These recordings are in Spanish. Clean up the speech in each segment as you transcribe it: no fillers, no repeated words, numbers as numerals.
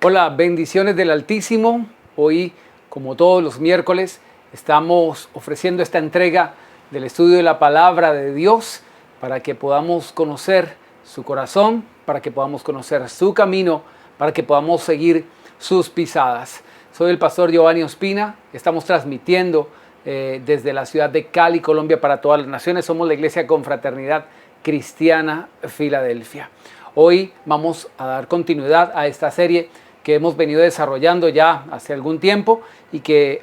Hola, bendiciones del Altísimo. Hoy, como todos los miércoles, estamos ofreciendo esta entrega del estudio de la palabra de Dios para que podamos conocer su corazón, para que podamos conocer su camino, para que podamos seguir sus pisadas. Soy el pastor Giovanni Ospina. Estamos transmitiendo desde la ciudad de Cali, Colombia, para todas las naciones. Somos la Iglesia Confraternidad Cristiana Filadelfia. Hoy vamos a dar continuidad a esta serie que hemos venido desarrollando ya hace algún tiempo y que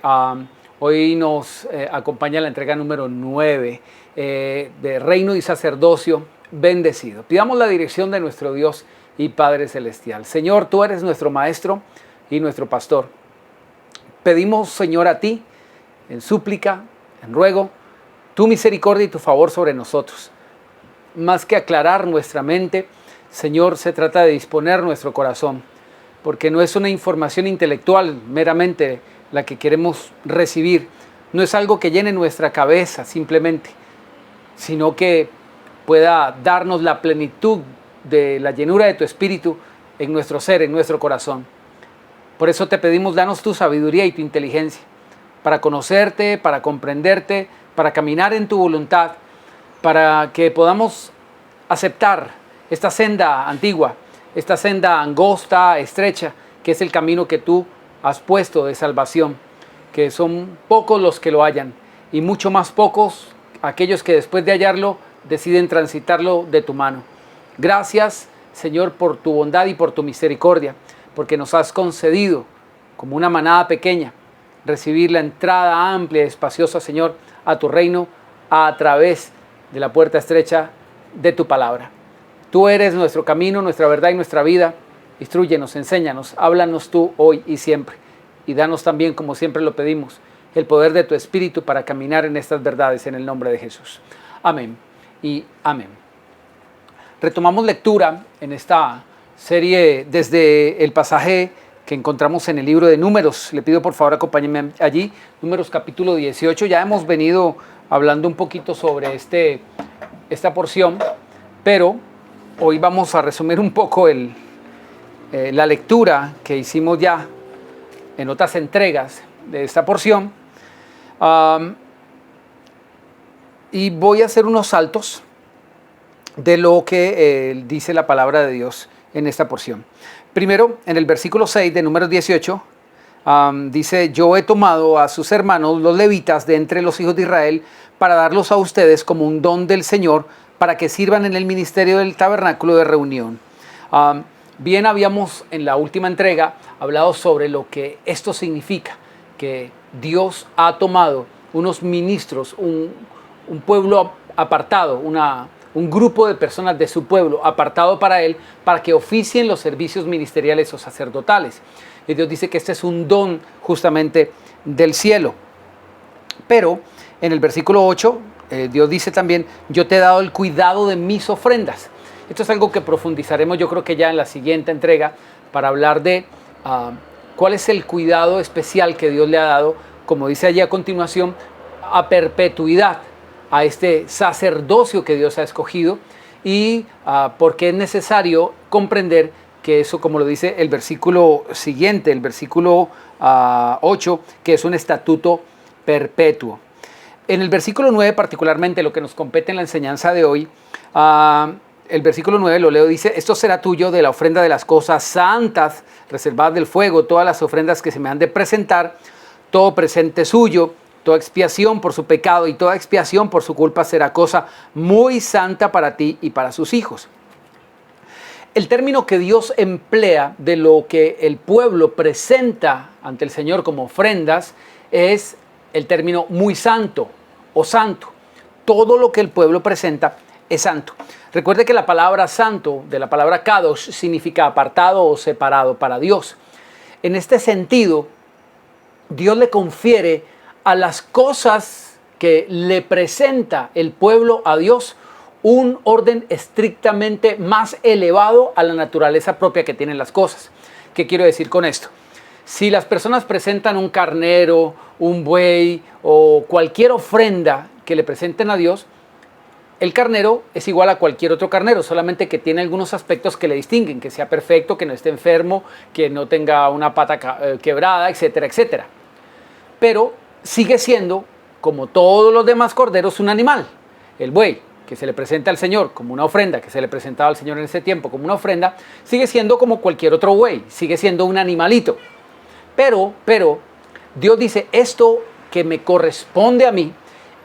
hoy nos acompaña la entrega número 9 de Reino y Sacerdocio Bendecido. Pidamos la dirección de nuestro Dios y Padre Celestial. Señor, tú eres nuestro Maestro y nuestro Pastor. Pedimos, Señor, a ti, en súplica, en ruego, tu misericordia y tu favor sobre nosotros. Más que aclarar nuestra mente, Señor, se trata de disponer nuestro corazón, porque no es una información intelectual meramente la que queremos recibir, no es algo que llene nuestra cabeza simplemente, sino que pueda darnos la plenitud de la llenura de tu Espíritu en nuestro ser, en nuestro corazón. Por eso te pedimos, danos tu sabiduría y tu inteligencia, para conocerte, para comprenderte, para caminar en tu voluntad, para que podamos aceptar esta senda antigua, esta senda angosta, estrecha, que es el camino que tú has puesto de salvación, que son pocos los que lo hallan y mucho más pocos aquellos que después de hallarlo deciden transitarlo de tu mano. Gracias, Señor, por tu bondad y por tu misericordia, porque nos has concedido, como una manada pequeña, recibir la entrada amplia y espaciosa, Señor, a tu reino a través de la puerta estrecha de tu palabra. Tú eres nuestro camino, nuestra verdad y nuestra vida. Instrúyenos, enséñanos, háblanos tú hoy y siempre. Y danos también, como siempre lo pedimos, el poder de tu Espíritu para caminar en estas verdades en el nombre de Jesús. Amén y amén. Retomamos lectura en esta serie desde el pasaje que encontramos en el libro de Números. Le pido por favor acompáñenme allí, Números capítulo 18. Ya hemos venido hablando un poquito sobre esta porción, pero hoy vamos a resumir un poco la lectura que hicimos ya en otras entregas de esta porción. Y voy a hacer unos saltos de lo que dice la palabra de Dios en esta porción. Primero, en el versículo 6 de Números 18, dice: yo he tomado a sus hermanos, los levitas, de entre los hijos de Israel, para darlos a ustedes como un don del Señor, para que sirvan en el ministerio del tabernáculo de reunión. Bien, habíamos en la última entrega hablado sobre lo que esto significa, que Dios ha tomado unos ministros, un pueblo apartado, un grupo de personas de su pueblo apartado para Él, para que oficien los servicios ministeriales o sacerdotales. Y Dios dice que este es un don justamente del cielo. Pero en el versículo 8, Dios dice también: yo te he dado el cuidado de mis ofrendas. Esto es algo que profundizaremos yo creo que ya en la siguiente entrega, para hablar de cuál es el cuidado especial que Dios le ha dado, como dice allí a continuación, a perpetuidad, a este sacerdocio que Dios ha escogido, y porque es necesario comprender que eso, como lo dice el versículo siguiente, el versículo 8, que es un estatuto perpetuo. En el versículo 9 particularmente, lo que nos compete en la enseñanza de hoy, el versículo 9 lo leo, dice: esto será tuyo de la ofrenda de las cosas santas, reservadas del fuego, todas las ofrendas que se me han de presentar, todo presente suyo, toda expiación por su pecado y toda expiación por su culpa será cosa muy santa para ti y para sus hijos. El término que Dios emplea de lo que el pueblo presenta ante el Señor como ofrendas es el término muy santo o santo. Todo lo que el pueblo presenta es santo. Recuerde que la palabra santo, de la palabra kadosh, significa apartado o separado para Dios. En este sentido, Dios le confiere a las cosas que le presenta el pueblo a Dios un orden estrictamente más elevado a la naturaleza propia que tienen las cosas. ¿Qué quiero decir con esto? Si las personas presentan un carnero, un buey o cualquier ofrenda que le presenten a Dios, el carnero es igual a cualquier otro carnero, solamente que tiene algunos aspectos que le distinguen, que sea perfecto, que no esté enfermo, que no tenga una pata quebrada, etcétera, etcétera. Pero sigue siendo, como todos los demás corderos, un animal. El buey, que se le presenta al Señor como una ofrenda, que se le presentaba al Señor en ese tiempo como una ofrenda, sigue siendo como cualquier otro buey, sigue siendo un animalito. Pero Dios dice, esto que me corresponde a mí,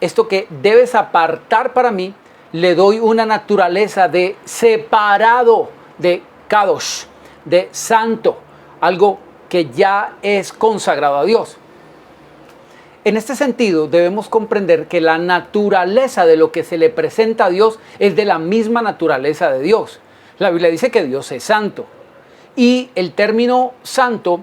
esto que debes apartar para mí, le doy una naturaleza de separado, de kadosh, de santo, algo que ya es consagrado a Dios. En este sentido, debemos comprender que la naturaleza de lo que se le presenta a Dios es de la misma naturaleza de Dios. La Biblia dice que Dios es santo. Y el término santo,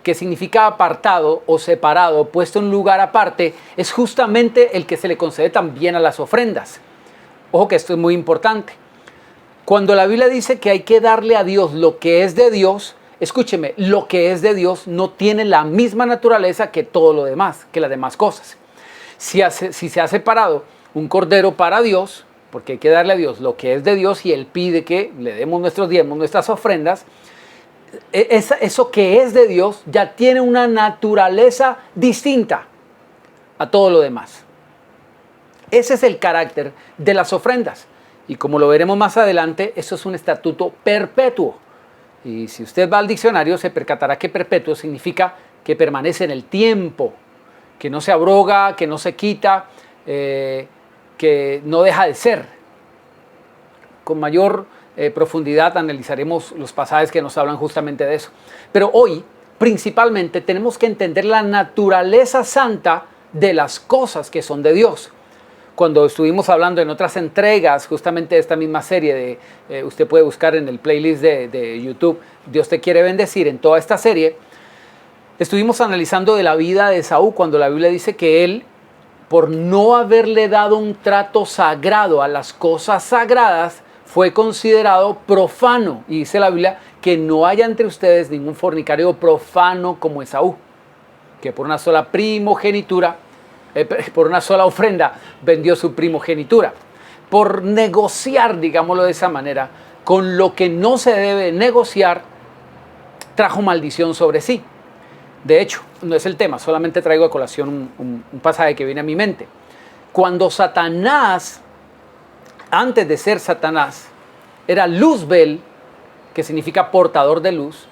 que significa apartado o separado, puesto en lugar aparte, es justamente el que se le concede también a las ofrendas. Ojo que esto es muy importante. Cuando la Biblia dice que hay que darle a Dios lo que es de Dios, escúcheme, lo que es de Dios no tiene la misma naturaleza que todo lo demás, que las demás cosas. Si se ha separado un cordero para Dios, porque hay que darle a Dios lo que es de Dios y Él pide que le demos nuestros diezmos, nuestras ofrendas, eso que es de Dios ya tiene una naturaleza distinta a todo lo demás. Ese es el carácter de las ofrendas. Y como lo veremos más adelante, eso es un estatuto perpetuo. Y si usted va al diccionario, se percatará que perpetuo significa que permanece en el tiempo, que no se abroga, que no se quita, que no deja de ser. Con mayor profundidad analizaremos los pasajes que nos hablan justamente de eso. Pero hoy, principalmente, tenemos que entender la naturaleza santa de las cosas que son de Dios. Cuando estuvimos hablando en otras entregas, justamente de esta misma serie, usted puede buscar en el playlist de YouTube, Dios te quiere bendecir, en toda esta serie, estuvimos analizando de la vida de Esaú, cuando la Biblia dice que él, por no haberle dado un trato sagrado a las cosas sagradas, fue considerado profano. Y dice la Biblia que no haya entre ustedes ningún fornicario profano como Esaú, que por una sola primogenitura, por una sola ofrenda, vendió su primogenitura. Por negociar, digámoslo de esa manera, con lo que no se debe negociar, trajo maldición sobre sí. De hecho, no es el tema, solamente traigo a colación un pasaje que viene a mi mente. Cuando Satanás, antes de ser Satanás, era Luzbel, que significa portador de luz,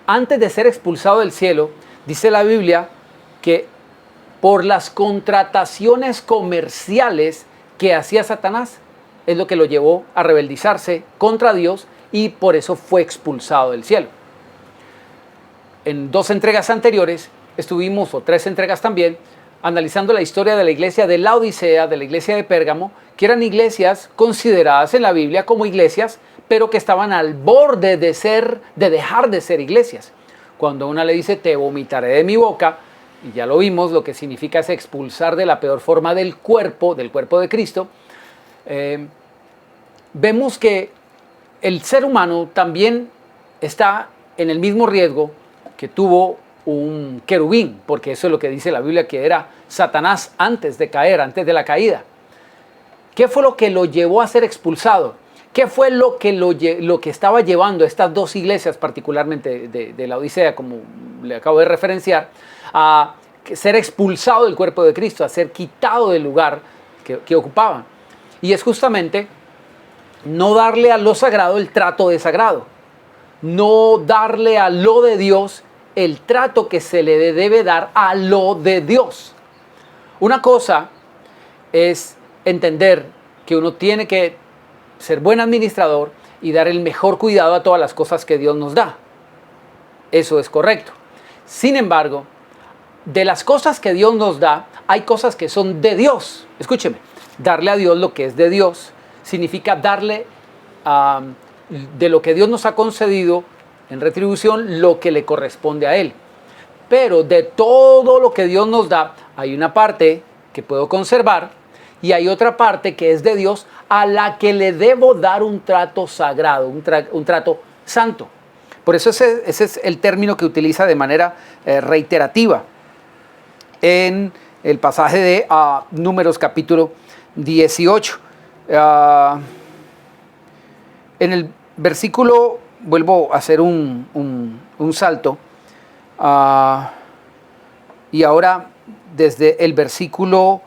antes de ser expulsado del cielo, dice la Biblia que por las contrataciones comerciales que hacía Satanás, es lo que lo llevó a rebeldizarse contra Dios y por eso fue expulsado del cielo. En 2 entregas anteriores estuvimos, o 3 entregas también, analizando la historia de la iglesia de Laodicea, de la iglesia de Pérgamo, que eran iglesias consideradas en la Biblia como iglesias, pero que estaban al borde de dejar de ser iglesias. Cuando una le dice, te vomitaré de mi boca, y ya lo vimos, lo que significa es expulsar de la peor forma del cuerpo de Cristo, vemos que el ser humano también está en el mismo riesgo que tuvo un querubín, porque eso es lo que dice la Biblia, que era Satanás antes de caer, antes de la caída. ¿Qué fue lo que lo llevó a ser expulsado? ¿Qué fue lo que estaba llevando a estas 2 iglesias, particularmente de la Odisea, como le acabo de referenciar, a ser expulsado del cuerpo de Cristo, a ser quitado del lugar que ocupaban? Y es justamente no darle a lo sagrado el trato de sagrado, no darle a lo de Dios el trato que se le debe dar a lo de Dios. Una cosa es entender que uno tiene que ser buen administrador y dar el mejor cuidado a todas las cosas que Dios nos da. Eso es correcto. Sin embargo, de las cosas que Dios nos da, hay cosas que son de Dios. Escúcheme, darle a Dios lo que es de Dios significa darle de lo que Dios nos ha concedido en retribución lo que le corresponde a Él. Pero de todo lo que Dios nos da, hay una parte que puedo conservar y hay otra parte que es de Dios a la que le debo dar un trato sagrado, un trato santo. Por eso ese es el término que utiliza de manera reiterativa en el pasaje de Números capítulo 18. En el versículo, vuelvo a hacer un salto, y ahora desde el versículo,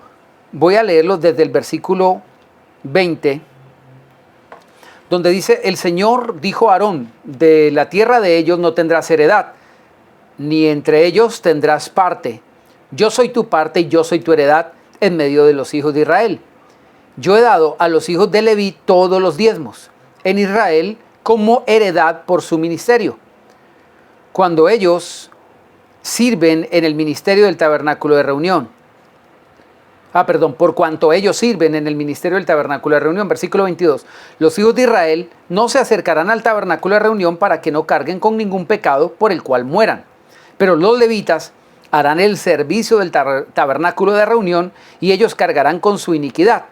voy a leerlo desde el versículo 20, donde dice: el Señor dijo a Aarón, de la tierra de ellos no tendrás heredad, ni entre ellos tendrás parte. Yo soy tu parte y yo soy tu heredad en medio de los hijos de Israel. Yo he dado a los hijos de Leví todos los diezmos en Israel como heredad por su ministerio, cuando ellos sirven en el ministerio del tabernáculo de reunión. Por cuanto ellos sirven en el ministerio del tabernáculo de reunión. Versículo 22. Los hijos de Israel no se acercarán al tabernáculo de reunión para que no carguen con ningún pecado por el cual mueran. Pero los levitas harán el servicio del tabernáculo de reunión y ellos cargarán con su iniquidad.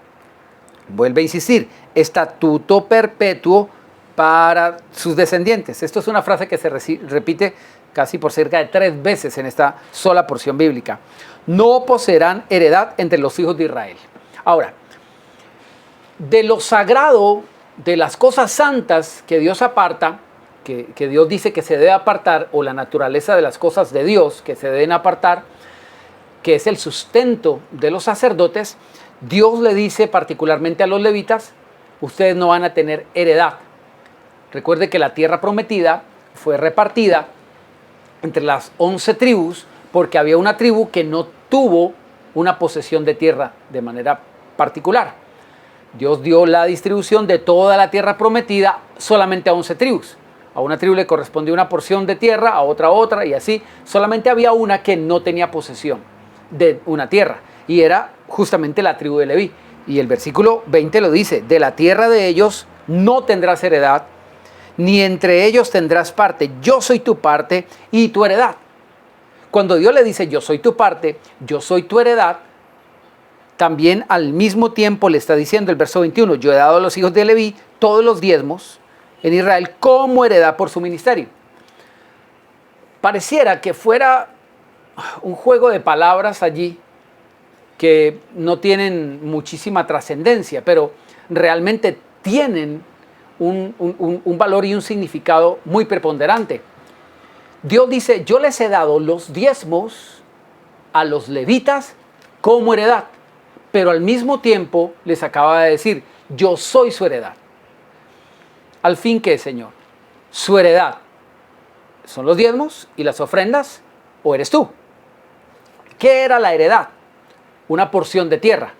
Vuelve a insistir: estatuto perpetuo para sus descendientes. Esto es una frase que se repite casi por cerca de 3 veces en esta sola porción bíblica. No poseerán heredad entre los hijos de Israel. Ahora, de lo sagrado, de las cosas santas que Dios aparta, que Dios dice que se debe apartar, o la naturaleza de las cosas de Dios que se deben apartar, que es el sustento de los sacerdotes, Dios le dice particularmente a los levitas: ustedes no van a tener heredad. Recuerde que la tierra prometida fue repartida entre las 11 tribus, porque había una tribu que no tuvo una posesión de tierra de manera particular. Dios dio la distribución de toda la tierra prometida solamente a 11 tribus. A una tribu le correspondió una porción de tierra, a otra, y así. Solamente había una que no tenía posesión de una tierra, y era justamente la tribu de Leví. Y el versículo 20 lo dice: de la tierra de ellos no tendrás heredad, ni entre ellos tendrás parte. Yo soy tu parte y tu heredad. Cuando Dios le dice: yo soy tu parte, yo soy tu heredad, también al mismo tiempo le está diciendo el verso 21: yo he dado a los hijos de Leví todos los diezmos en Israel como heredad por su ministerio. Pareciera que fuera un juego de palabras allí que no tienen muchísima trascendencia, pero realmente tienen un valor y un significado muy preponderante. Dios dice: yo les he dado los diezmos a los levitas como heredad, pero al mismo tiempo les acaba de decir: yo soy su heredad. ¿Al fin qué, Señor? Su heredad son los diezmos y las ofrendas, ¿o eres tú? ¿Qué era la heredad? Una porción de tierra.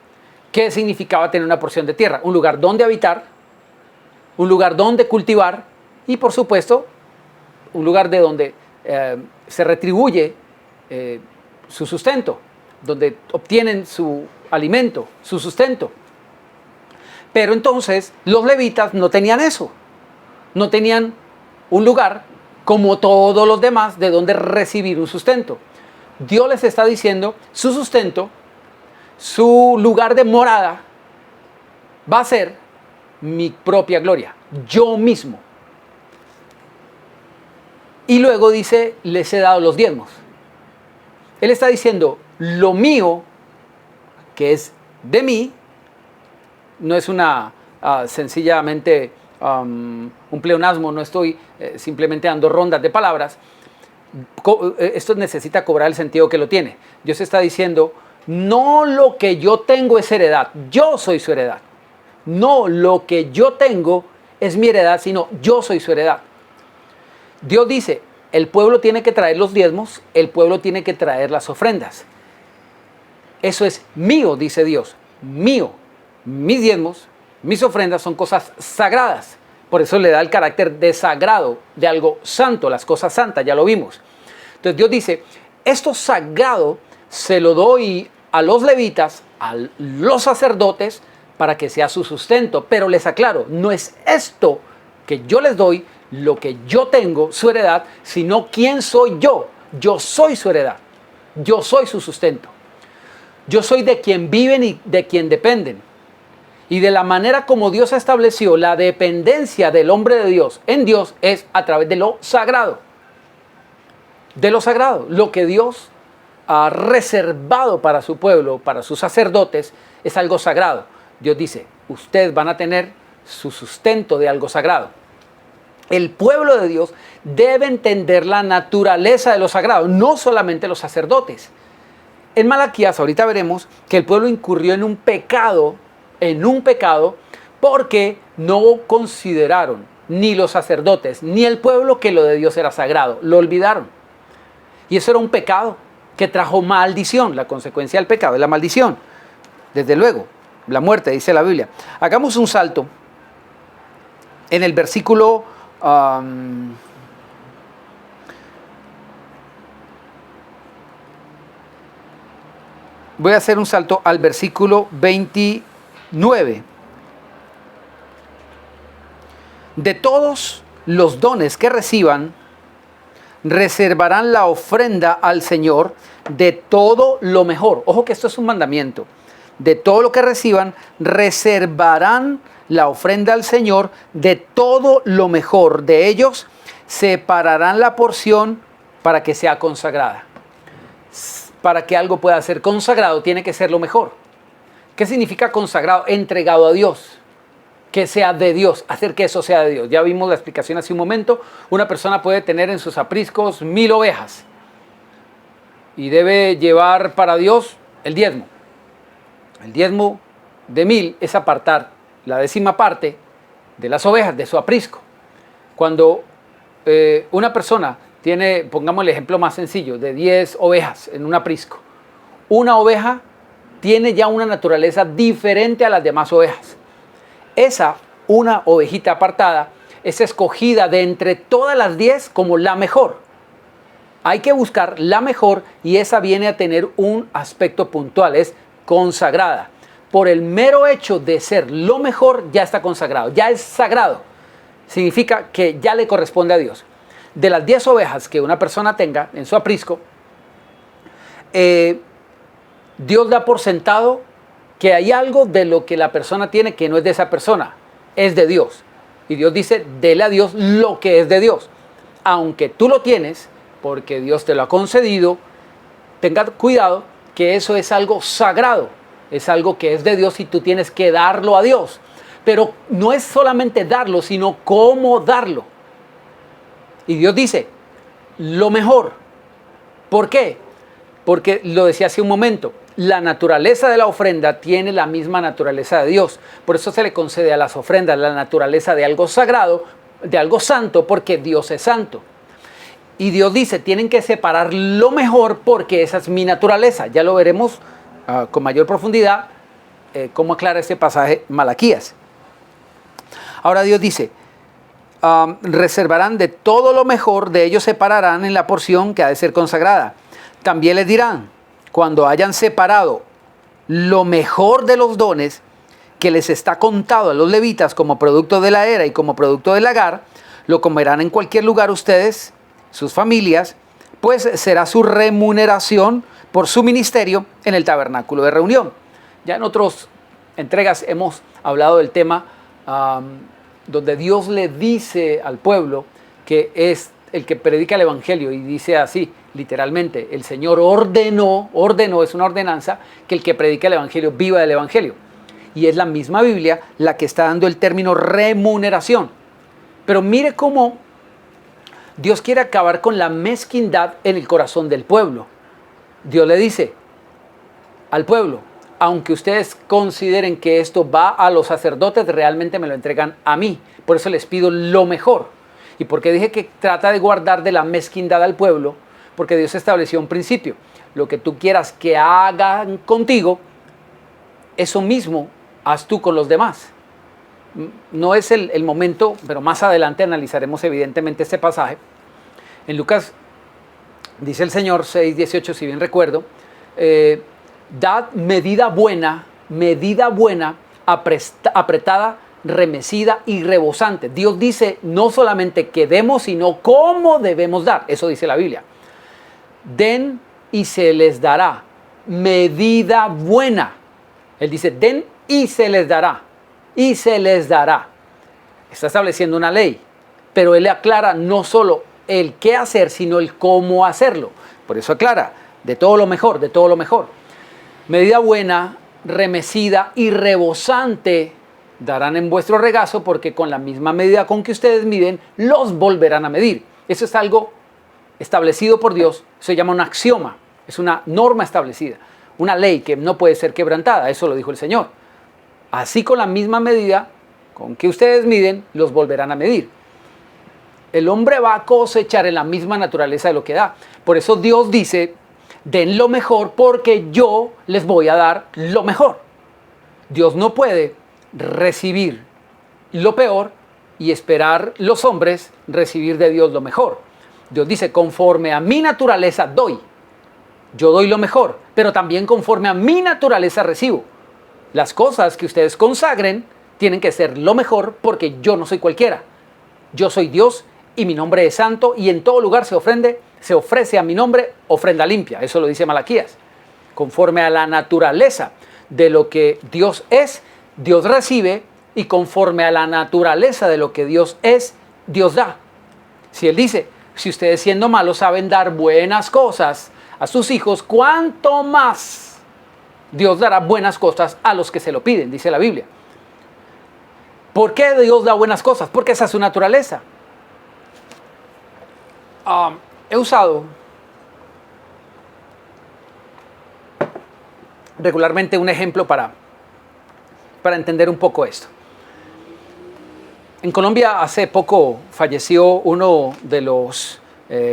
¿Qué significaba tener una porción de tierra? Un lugar donde habitar, un lugar donde cultivar y, por supuesto, un lugar de donde se retribuye su sustento, donde obtienen su alimento, su sustento. Pero entonces los levitas no tenían eso, no tenían un lugar como todos los demás de donde recibir un sustento. Dios les está diciendo: su sustento, su lugar de morada va a ser mi propia gloria, yo mismo. Y luego dice: les he dado los diezmos. Él está diciendo: lo mío, que es de mí, no es una sencillamente un pleonasmo, no estoy simplemente dando rondas de palabras. Esto necesita cobrar el sentido que lo tiene. Dios está diciendo: no lo que yo tengo es heredad, yo soy su heredad. No lo que yo tengo es mi heredad, sino yo soy su heredad. Dios dice: el pueblo tiene que traer los diezmos, el pueblo tiene que traer las ofrendas. Eso es mío, dice Dios, mío. Mis diezmos, mis ofrendas son cosas sagradas. Por eso le da el carácter de sagrado, de algo santo, las cosas santas, ya lo vimos. Entonces Dios dice: esto sagrado se lo doy a los levitas, a los sacerdotes, para que sea su sustento. Pero les aclaro, no es esto que yo les doy, lo que yo tengo, su heredad, sino quién soy yo. Yo soy su heredad, yo soy su sustento. Yo soy de quien viven y de quien dependen. Y de la manera como Dios estableció la dependencia del hombre de Dios en Dios es a través de lo sagrado. De lo sagrado. Lo que Dios ha reservado para su pueblo, para sus sacerdotes, es algo sagrado. Dios dice, ustedes van a tener su sustento de algo sagrado. El pueblo de Dios debe entender la naturaleza de lo sagrado, no solamente los sacerdotes. En Malaquías, ahorita veremos que el pueblo incurrió en un pecado, porque no consideraron ni los sacerdotes, ni el pueblo que lo de Dios era sagrado. Lo olvidaron. Y eso era un pecado que trajo maldición. La consecuencia del pecado es la maldición. Desde luego, la muerte, dice la Biblia. Hagamos un salto en el versículo... voy a hacer un salto al versículo 29. De todos los dones que reciban, reservarán la ofrenda al Señor de todo lo mejor. Ojo que esto es un mandamiento. De todo lo que reciban, reservarán la ofrenda al Señor de todo lo mejor. De ellos separarán la porción para que sea consagrada. Para que algo pueda ser consagrado, tiene que ser lo mejor. ¿Qué significa consagrado? Entregado a Dios. Que sea de Dios, hacer que eso sea de Dios. Ya vimos la explicación hace un momento. Una persona puede tener en sus apriscos 1000 ovejas y debe llevar para Dios el diezmo. El diezmo de 1000 es apartar la 10ª parte de las ovejas de su aprisco. Cuando una persona tiene, pongamos el ejemplo más sencillo, de 10 ovejas en un aprisco, una oveja tiene ya una naturaleza diferente a las demás ovejas. Esa, una ovejita apartada, es escogida de entre todas las 10 como la mejor. Hay que buscar la mejor y esa viene a tener un aspecto puntual, es consagrada. Por el mero hecho de ser lo mejor ya está consagrado, ya es sagrado. Significa que ya le corresponde a Dios. De las 10 ovejas que una persona tenga en su aprisco, Dios da por sentado que hay algo de lo que la persona tiene que no es de esa persona, es de Dios. Y Dios dice, dele a Dios lo que es de Dios. Aunque tú lo tienes, porque Dios te lo ha concedido, tenga cuidado que eso es algo sagrado, es algo que es de Dios y tú tienes que darlo a Dios. Pero no es solamente darlo, sino cómo darlo. Y Dios dice, lo mejor. ¿Por qué? Porque lo decía hace un momento, la naturaleza de la ofrenda tiene la misma naturaleza de Dios. Por eso se le concede a las ofrendas la naturaleza de algo sagrado, de algo santo, porque Dios es santo. Y Dios dice, tienen que separar lo mejor porque esa es mi naturaleza. Ya lo veremos con mayor profundidad cómo aclara este pasaje Malaquías. Ahora Dios dice, reservarán de todo lo mejor, de ellos separarán en la porción que ha de ser consagrada. También les dirán, cuando hayan separado lo mejor de los dones que les está contado a los levitas como producto de la era y como producto del lagar, lo comerán en cualquier lugar ustedes, sus familias, pues será su remuneración por su ministerio en el tabernáculo de reunión. Ya en otras entregas hemos hablado del tema donde Dios le dice al pueblo que es el que predica el evangelio, y dice así, literalmente, el Señor ordenó es una ordenanza, que el que predica el evangelio viva del evangelio. Y es la misma Biblia la que está dando el término remuneración. Pero mire cómo Dios quiere acabar con la mezquindad en el corazón del pueblo. Dios le dice al pueblo, aunque ustedes consideren que esto va a los sacerdotes, realmente me lo entregan a mí. Por eso les pido lo mejor. ¿Y por qué dije que trata de guardar de la mezquindad al pueblo? Porque Dios estableció un principio. Lo que tú quieras que hagan contigo, eso mismo haz tú con los demás. No es el momento, pero más adelante analizaremos evidentemente este pasaje. En Lucas dice el Señor 6:18, si bien recuerdo, dad medida buena, apretada, remecida y rebosante. Dios dice no solamente que demos, sino cómo debemos dar. Eso dice la Biblia. Den y se les dará. Medida buena. Él dice, den y se les dará. Y se les dará. Está estableciendo una ley. Pero él aclara no solo el qué hacer, sino el cómo hacerlo. Por eso aclara, de todo lo mejor, de todo lo mejor. Medida buena, remecida y rebosante darán en vuestro regazo, porque con la misma medida con que ustedes miden, los volverán a medir. Eso es algo establecido por Dios, se llama un axioma, es una norma establecida, una ley que no puede ser quebrantada, eso lo dijo el Señor. Así con la misma medida con que ustedes miden, los volverán a medir. El hombre va a cosechar en la misma naturaleza de lo que da. Por eso Dios dice, den lo mejor porque yo les voy a dar lo mejor. Dios no puede recibir lo peor y esperar los hombres recibir de Dios lo mejor. Dios dice, conforme a mi naturaleza doy. Yo doy lo mejor, pero también conforme a mi naturaleza recibo. Las cosas que ustedes consagren tienen que ser lo mejor porque yo no soy cualquiera. Yo soy Dios y mi nombre es santo y en todo lugar se ofrece a mi nombre ofrenda limpia. Eso lo dice Malaquías. Conforme a la naturaleza de lo que Dios es, Dios recibe, y conforme a la naturaleza de lo que Dios es, Dios da. Si Él dice, si ustedes siendo malos saben dar buenas cosas a sus hijos, ¿cuánto más Dios dará buenas cosas a los que se lo piden? Dice la Biblia. ¿Por qué Dios da buenas cosas? Porque esa es su naturaleza. He usado regularmente un ejemplo para entender un poco esto. En Colombia hace poco falleció uno de los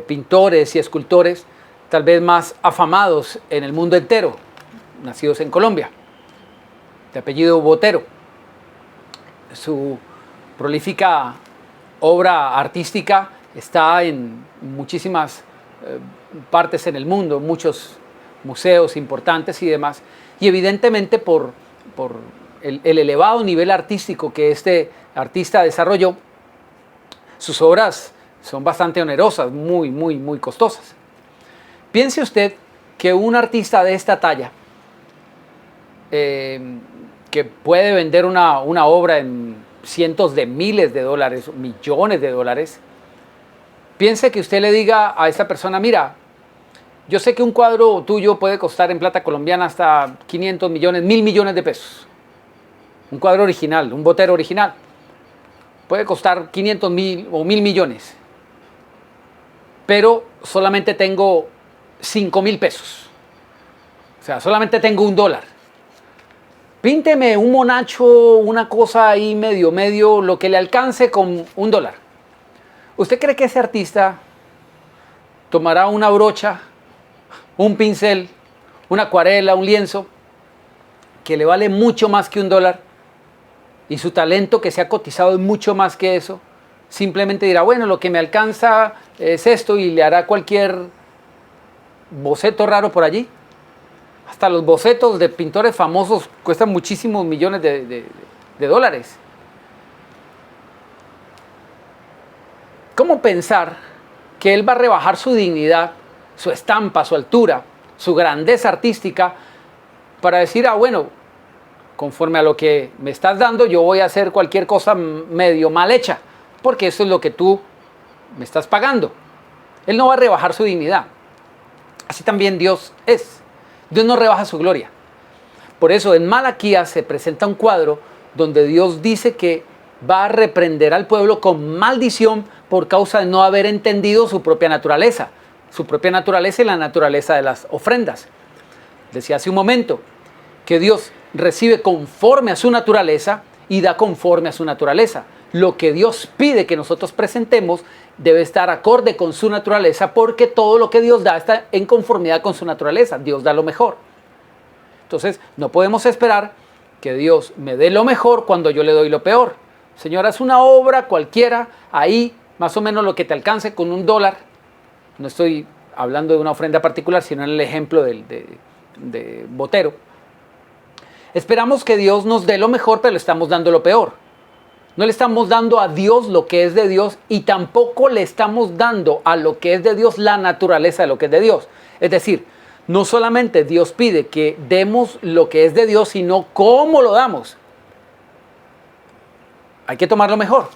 pintores y escultores tal vez más afamados en el mundo entero, nacidos en Colombia, de apellido Botero. Su prolífica obra artística está en muchísimas partes en el mundo, muchos museos importantes y demás, y evidentemente por el elevado nivel artístico que este artista desarrolló, sus obras son bastante onerosas, muy costosas. Piense usted que un artista de esta talla, que puede vender una obra en cientos de miles de dólares, millones de dólares, piense que usted le diga a esta persona, mira, yo sé que un cuadro tuyo puede costar en plata colombiana hasta 500 millones, 1.000 millones de pesos. Un cuadro original, un Botero original, puede costar 500.000 o 1.000 millones. Pero solamente tengo 5.000 pesos. O sea, solamente tengo $1. Pínteme un monacho, una cosa ahí medio, lo que le alcance con $1. ¿Usted cree que ese artista tomará una brocha, un pincel, una acuarela, un lienzo, que le vale mucho más que $1, y su talento que se ha cotizado es mucho más que eso, simplemente dirá, bueno, lo que me alcanza es esto, y le hará cualquier boceto raro por allí? Hasta los bocetos de pintores famosos cuestan muchísimos millones de dólares. ¿Cómo pensar que él va a rebajar su dignidad, su estampa, su altura, su grandeza artística para decir, bueno, conforme a lo que me estás dando, yo voy a hacer cualquier cosa medio mal hecha, porque eso es lo que tú me estás pagando? Él no va a rebajar su dignidad. Así también Dios es. Dios no rebaja su gloria. Por eso en Malaquías se presenta un cuadro donde Dios dice que va a reprender al pueblo con maldición por causa de no haber entendido su propia naturaleza y la naturaleza de las ofrendas. Decía hace un momento que Dios recibe conforme a su naturaleza y da conforme a su naturaleza. Lo que Dios pide que nosotros presentemos debe estar acorde con su naturaleza, porque todo lo que Dios da está en conformidad con su naturaleza. Dios da lo mejor. Entonces, no podemos esperar que Dios me dé lo mejor cuando yo le doy lo peor. Señora, es una obra cualquiera, ahí más o menos lo que te alcance con $1. No estoy hablando de una ofrenda particular, sino en el ejemplo de Botero. Esperamos que Dios nos dé lo mejor, pero le estamos dando lo peor. No le estamos dando a Dios lo que es de Dios, y tampoco le estamos dando a lo que es de Dios la naturaleza de lo que es de Dios. Es decir, no solamente Dios pide que demos lo que es de Dios, sino cómo lo damos. Hay que tomar lo mejor.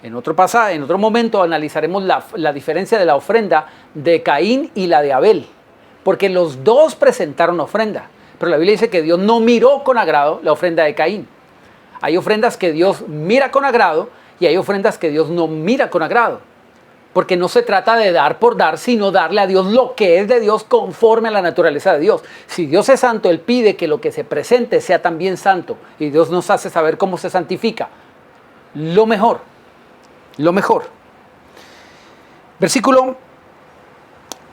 En otro momento analizaremos la diferencia de la ofrenda de Caín y la de Abel, porque los dos presentaron ofrenda, pero la Biblia dice que Dios no miró con agrado la ofrenda de Caín. Hay ofrendas que Dios mira con agrado y hay ofrendas que Dios no mira con agrado. Porque no se trata de dar por dar, sino darle a Dios lo que es de Dios conforme a la naturaleza de Dios. Si Dios es santo, Él pide que lo que se presente sea también santo. Y Dios nos hace saber cómo se santifica. Lo mejor. Lo mejor. Versículo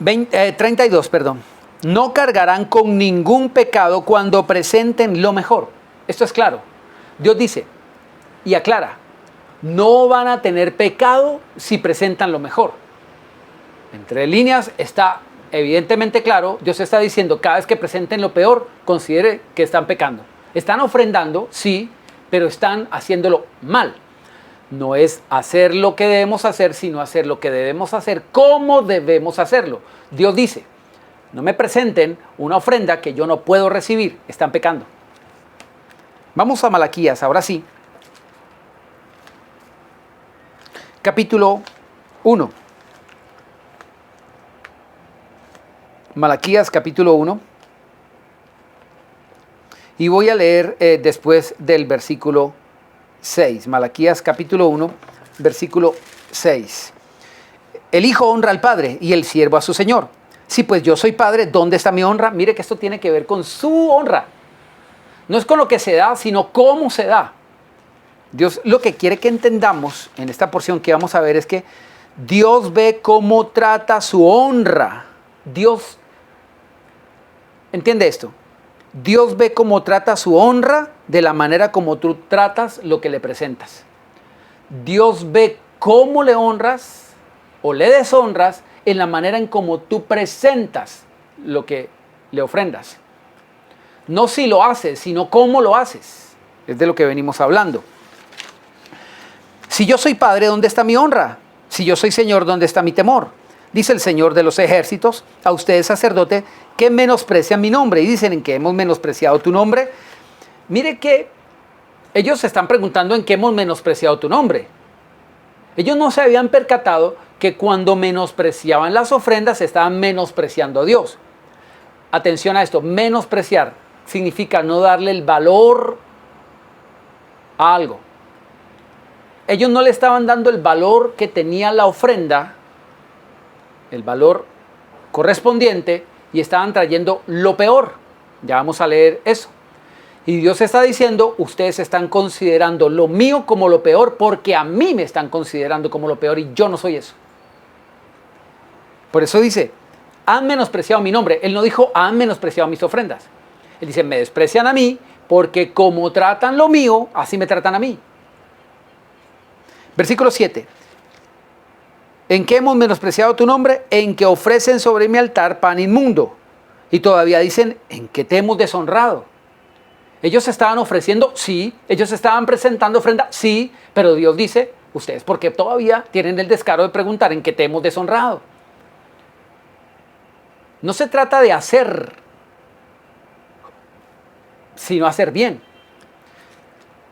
32, perdón. No cargarán con ningún pecado cuando presenten lo mejor. Esto es claro. Dios dice y aclara. No van a tener pecado si presentan lo mejor. Entre líneas está evidentemente claro, Dios está diciendo, cada vez que presenten lo peor, considere que están pecando. Están ofrendando, sí, pero están haciéndolo mal. No es hacer lo que debemos hacer, sino hacer lo que debemos hacer, como debemos hacerlo. Dios dice, no me presenten una ofrenda que yo no puedo recibir, están pecando. Vamos a Malaquías, ahora sí. Capítulo 1. Malaquías capítulo 1. Y voy a leer después del versículo 6. Malaquías capítulo 1, versículo 6. El hijo honra al padre y el siervo a su señor. Sí, pues yo soy padre, ¿dónde está mi honra? Mire que esto tiene que ver con su honra. No es con lo que se da, sino cómo se da. Dios lo que quiere que entendamos en esta porción que vamos a ver es que Dios ve cómo trata su honra. Dios, entiende esto, Dios ve cómo trata su honra de la manera como tú tratas lo que le presentas. Dios ve cómo le honras o le deshonras en la manera en cómo tú presentas lo que le ofrendas. No si lo haces, sino cómo lo haces. Es de lo que venimos hablando. Si yo soy padre, ¿dónde está mi honra? Si yo soy señor, ¿dónde está mi temor? Dice el Señor de los ejércitos, a ustedes sacerdote, que menosprecian mi nombre. Y dicen, ¿en qué hemos menospreciado tu nombre? Mire que ellos se están preguntando en qué hemos menospreciado tu nombre. Ellos no se habían percatado que cuando menospreciaban las ofrendas, estaban menospreciando a Dios. Atención a esto, menospreciar significa no darle el valor a algo. Ellos no le estaban dando el valor que tenía la ofrenda, el valor correspondiente, y estaban trayendo lo peor. Ya vamos a leer eso. Y Dios está diciendo, ustedes están considerando lo mío como lo peor, porque a mí me están considerando como lo peor y yo no soy eso. Por eso dice, han menospreciado mi nombre. Él no dijo, han menospreciado mis ofrendas. Él dice, me desprecian a mí, porque como tratan lo mío, así me tratan a mí. Versículo 7. ¿En qué hemos menospreciado tu nombre? En que ofrecen sobre mi altar pan inmundo. Y todavía dicen, ¿en qué te hemos deshonrado? Ellos estaban ofreciendo, sí. Ellos estaban presentando ofrenda, sí. Pero Dios dice, ustedes, ¿por qué todavía tienen el descaro de preguntar en qué te hemos deshonrado? No se trata de hacer, sino hacer bien.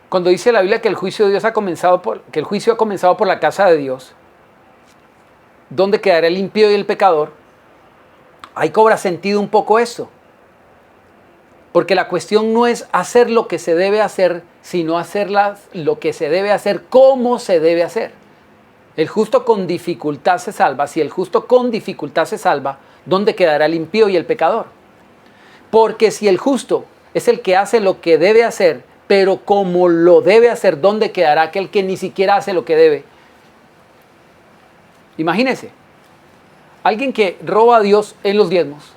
Cuando dice la Biblia que el juicio de Dios ha comenzado por la casa de Dios, ¿dónde quedará el impío y el pecador? Ahí cobra sentido un poco esto. Porque la cuestión no es hacer lo que se debe hacer, sino hacer lo que se debe hacer, cómo se debe hacer. El justo con dificultad se salva. Si el justo con dificultad se salva, ¿dónde quedará el impío y el pecador? Porque si el justo es el que hace lo que debe hacer, pero como lo debe hacer, ¿dónde quedará aquel que ni siquiera hace lo que debe? Imagínese, alguien que roba a Dios en los diezmos,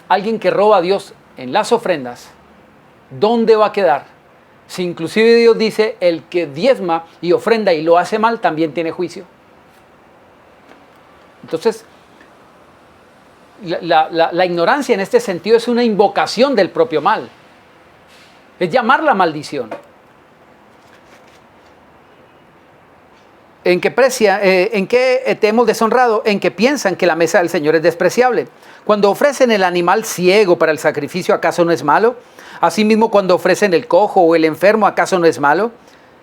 alguien que roba a Dios en las ofrendas, ¿dónde va a quedar? Si inclusive Dios dice, el que diezma y ofrenda y lo hace mal, también tiene juicio. Entonces, la ignorancia en este sentido es una invocación del propio mal. Es llamar la maldición. ¿En qué te hemos deshonrado? En que piensan que la mesa del Señor es despreciable. Cuando ofrecen el animal ciego para el sacrificio, ¿acaso no es malo? Asimismo, cuando ofrecen el cojo o el enfermo, ¿acaso no es malo?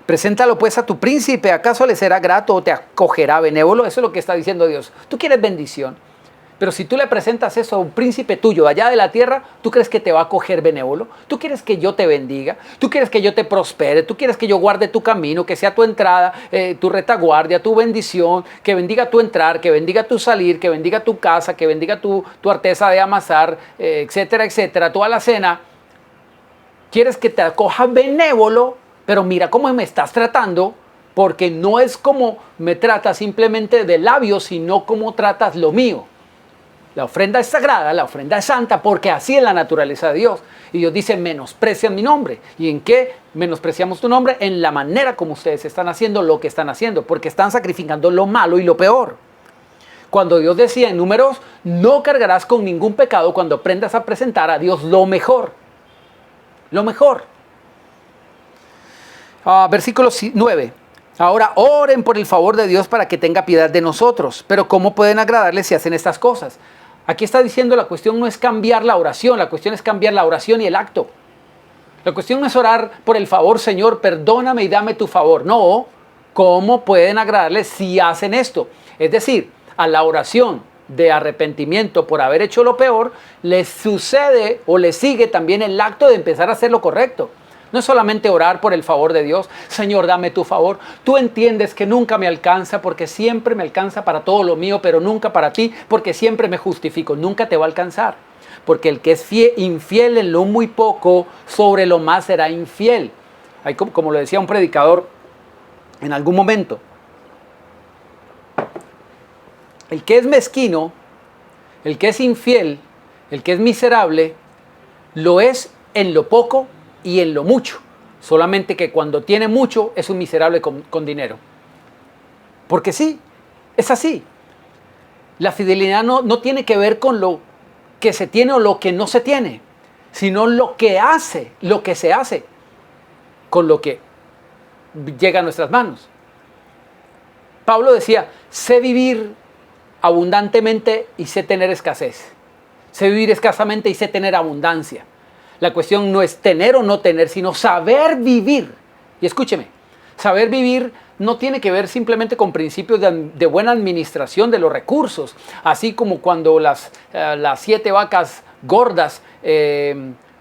Preséntalo pues a tu príncipe, ¿acaso le será grato o te acogerá benévolo? Eso es lo que está diciendo Dios. Tú quieres bendición, Pero si tú le presentas eso a un príncipe tuyo allá de la tierra, ¿tú crees que te va a coger benévolo? ¿Tú quieres que yo te bendiga? ¿Tú quieres que yo te prospere? ¿Tú quieres que yo guarde tu camino, que sea tu entrada, tu retaguardia, tu bendición, que bendiga tu entrar, que bendiga tu salir, que bendiga tu casa, que bendiga tu arteza de amasar, etcétera, etcétera, toda la cena? ¿Quieres que te acoja benévolo? Pero mira cómo me estás tratando, porque no es como me tratas simplemente de labios, sino como tratas lo mío. La ofrenda es sagrada, la ofrenda es santa, porque así es la naturaleza de Dios. Y Dios dice, menosprecian mi nombre. ¿Y en qué menospreciamos tu nombre? En la manera como ustedes están haciendo lo que están haciendo, porque están sacrificando lo malo y lo peor. Cuando Dios decía en Números, no cargarás con ningún pecado cuando aprendas a presentar a Dios lo mejor. Lo mejor. Versículo 9. Ahora oren por el favor de Dios para que tenga piedad de nosotros. Pero ¿cómo pueden agradarle si hacen estas cosas? Aquí está diciendo, la cuestión no es cambiar la oración, la cuestión es cambiar la oración y el acto. La cuestión no es orar por el favor, Señor, perdóname y dame tu favor. No, ¿cómo pueden agradarle si hacen esto? Es decir, a la oración de arrepentimiento por haber hecho lo peor, les sucede o les sigue también el acto de empezar a hacer lo correcto. No es solamente orar por el favor de Dios. Señor, dame tu favor. Tú entiendes que nunca me alcanza porque siempre me alcanza para todo lo mío, pero nunca para ti porque siempre me justifico. Nunca te va a alcanzar. Porque el que es infiel en lo muy poco, sobre lo más será infiel. Hay, como lo decía un predicador en algún momento, el que es mezquino, el que es infiel, el que es miserable, lo es en lo poco y en lo mucho, solamente que cuando tiene mucho es un miserable con dinero. Porque sí, es así. La fidelidad no tiene que ver con lo que se tiene o lo que no se tiene, sino lo que se hace con lo que llega a nuestras manos. Pablo decía, sé vivir abundantemente y sé tener escasez. Sé vivir escasamente y sé tener abundancia. La cuestión no es tener o no tener, sino saber vivir. Y escúcheme, saber vivir no tiene que ver simplemente con principios de buena administración de los recursos, así como cuando las 7 vacas gordas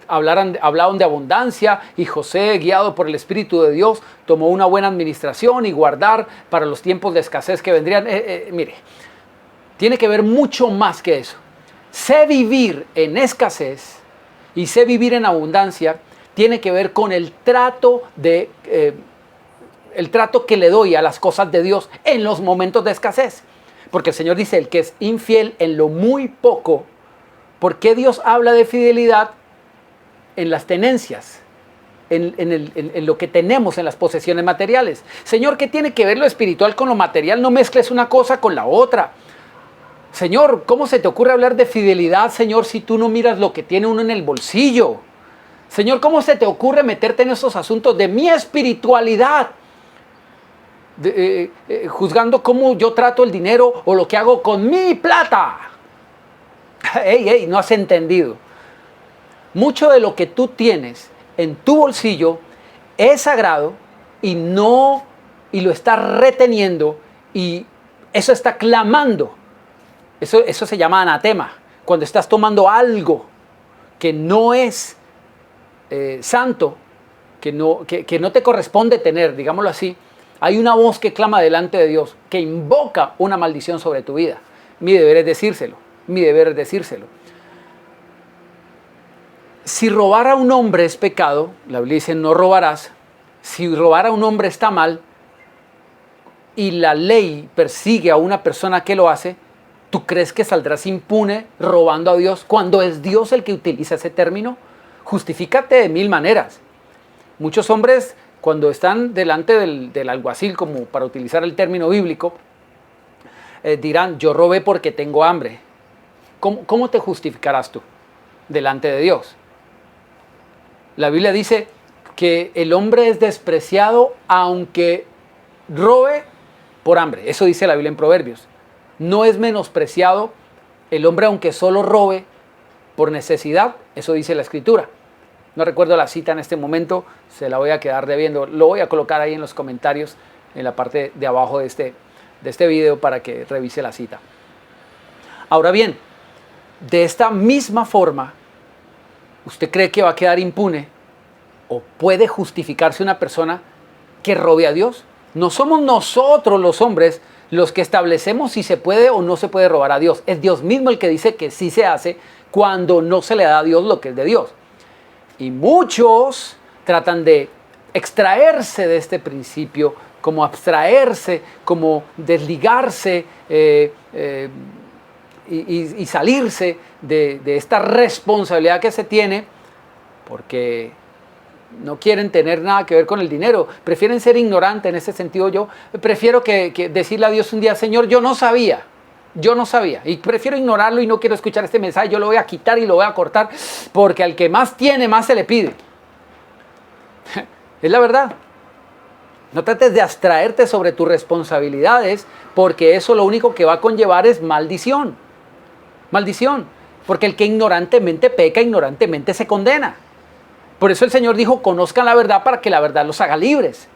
hablaban de abundancia y José, guiado por el Espíritu de Dios, tomó una buena administración y guardar para los tiempos de escasez que vendrían. Mire, tiene que ver mucho más que eso. Sé vivir en escasez y sé vivir en abundancia, tiene que ver con el trato que le doy a las cosas de Dios en los momentos de escasez. Porque el Señor dice, el que es infiel en lo muy poco, ¿por qué Dios habla de fidelidad en las tenencias? En lo que tenemos, en las posesiones materiales. Señor, ¿qué tiene que ver lo espiritual con lo material? No mezcles una cosa con la otra. Señor, ¿cómo se te ocurre hablar de fidelidad, Señor, si tú no miras lo que tiene uno en el bolsillo? Señor, ¿cómo se te ocurre meterte en esos asuntos de mi espiritualidad? Juzgando cómo yo trato el dinero o lo que hago con mi plata. ¡Ey, no has entendido! Mucho de lo que tú tienes en tu bolsillo es sagrado y lo estás reteniendo y eso está clamando. Eso se llama anatema. Cuando estás tomando algo que no es santo, que no te corresponde tener, digámoslo así, hay una voz que clama delante de Dios, que invoca una maldición sobre tu vida. Mi deber es decírselo. Mi deber es decírselo. Si robar a un hombre es pecado, la Biblia dice no robarás. Si robar a un hombre está mal y la ley persigue a una persona que lo hace, ¿tú crees que saldrás impune robando a Dios cuando es Dios el que utiliza ese término? Justifícate de 1000 maneras. Muchos hombres, cuando están delante del alguacil, como para utilizar el término bíblico, dirán, yo robé porque tengo hambre. ¿Cómo te justificarás tú delante de Dios? La Biblia dice que el hombre es despreciado aunque robe por hambre. Eso dice la Biblia en Proverbios. No es menospreciado el hombre aunque solo robe por necesidad. Eso dice la Escritura. No recuerdo la cita en este momento, se la voy a quedar debiendo. Lo voy a colocar ahí en los comentarios, en la parte de abajo de este video para que revise la cita. Ahora bien, De esta misma forma, ¿usted cree que va a quedar impune o puede justificarse una persona que robe a Dios? No somos nosotros los hombres los que establecemos si se puede o no se puede robar a Dios. Es Dios mismo el que dice que sí se hace cuando no se le da a Dios lo que es de Dios. Y muchos tratan de extraerse de este principio, como abstraerse, como desligarse y salirse de esta responsabilidad que se tiene, porque no quieren tener nada que ver con el dinero, prefieren ser ignorantes. En ese sentido yo prefiero que decirle a Dios un día: Señor, yo no sabía, y prefiero ignorarlo y no quiero escuchar este mensaje, yo lo voy a quitar y lo voy a cortar, porque al que más tiene, más se le pide. Es la verdad. No trates de abstraerte sobre tus responsabilidades, porque eso lo único que va a conllevar es maldición. Maldición, porque el que ignorantemente peca, ignorantemente se condena. Por eso el Señor dijo: conozcan la verdad para que la verdad los haga libres.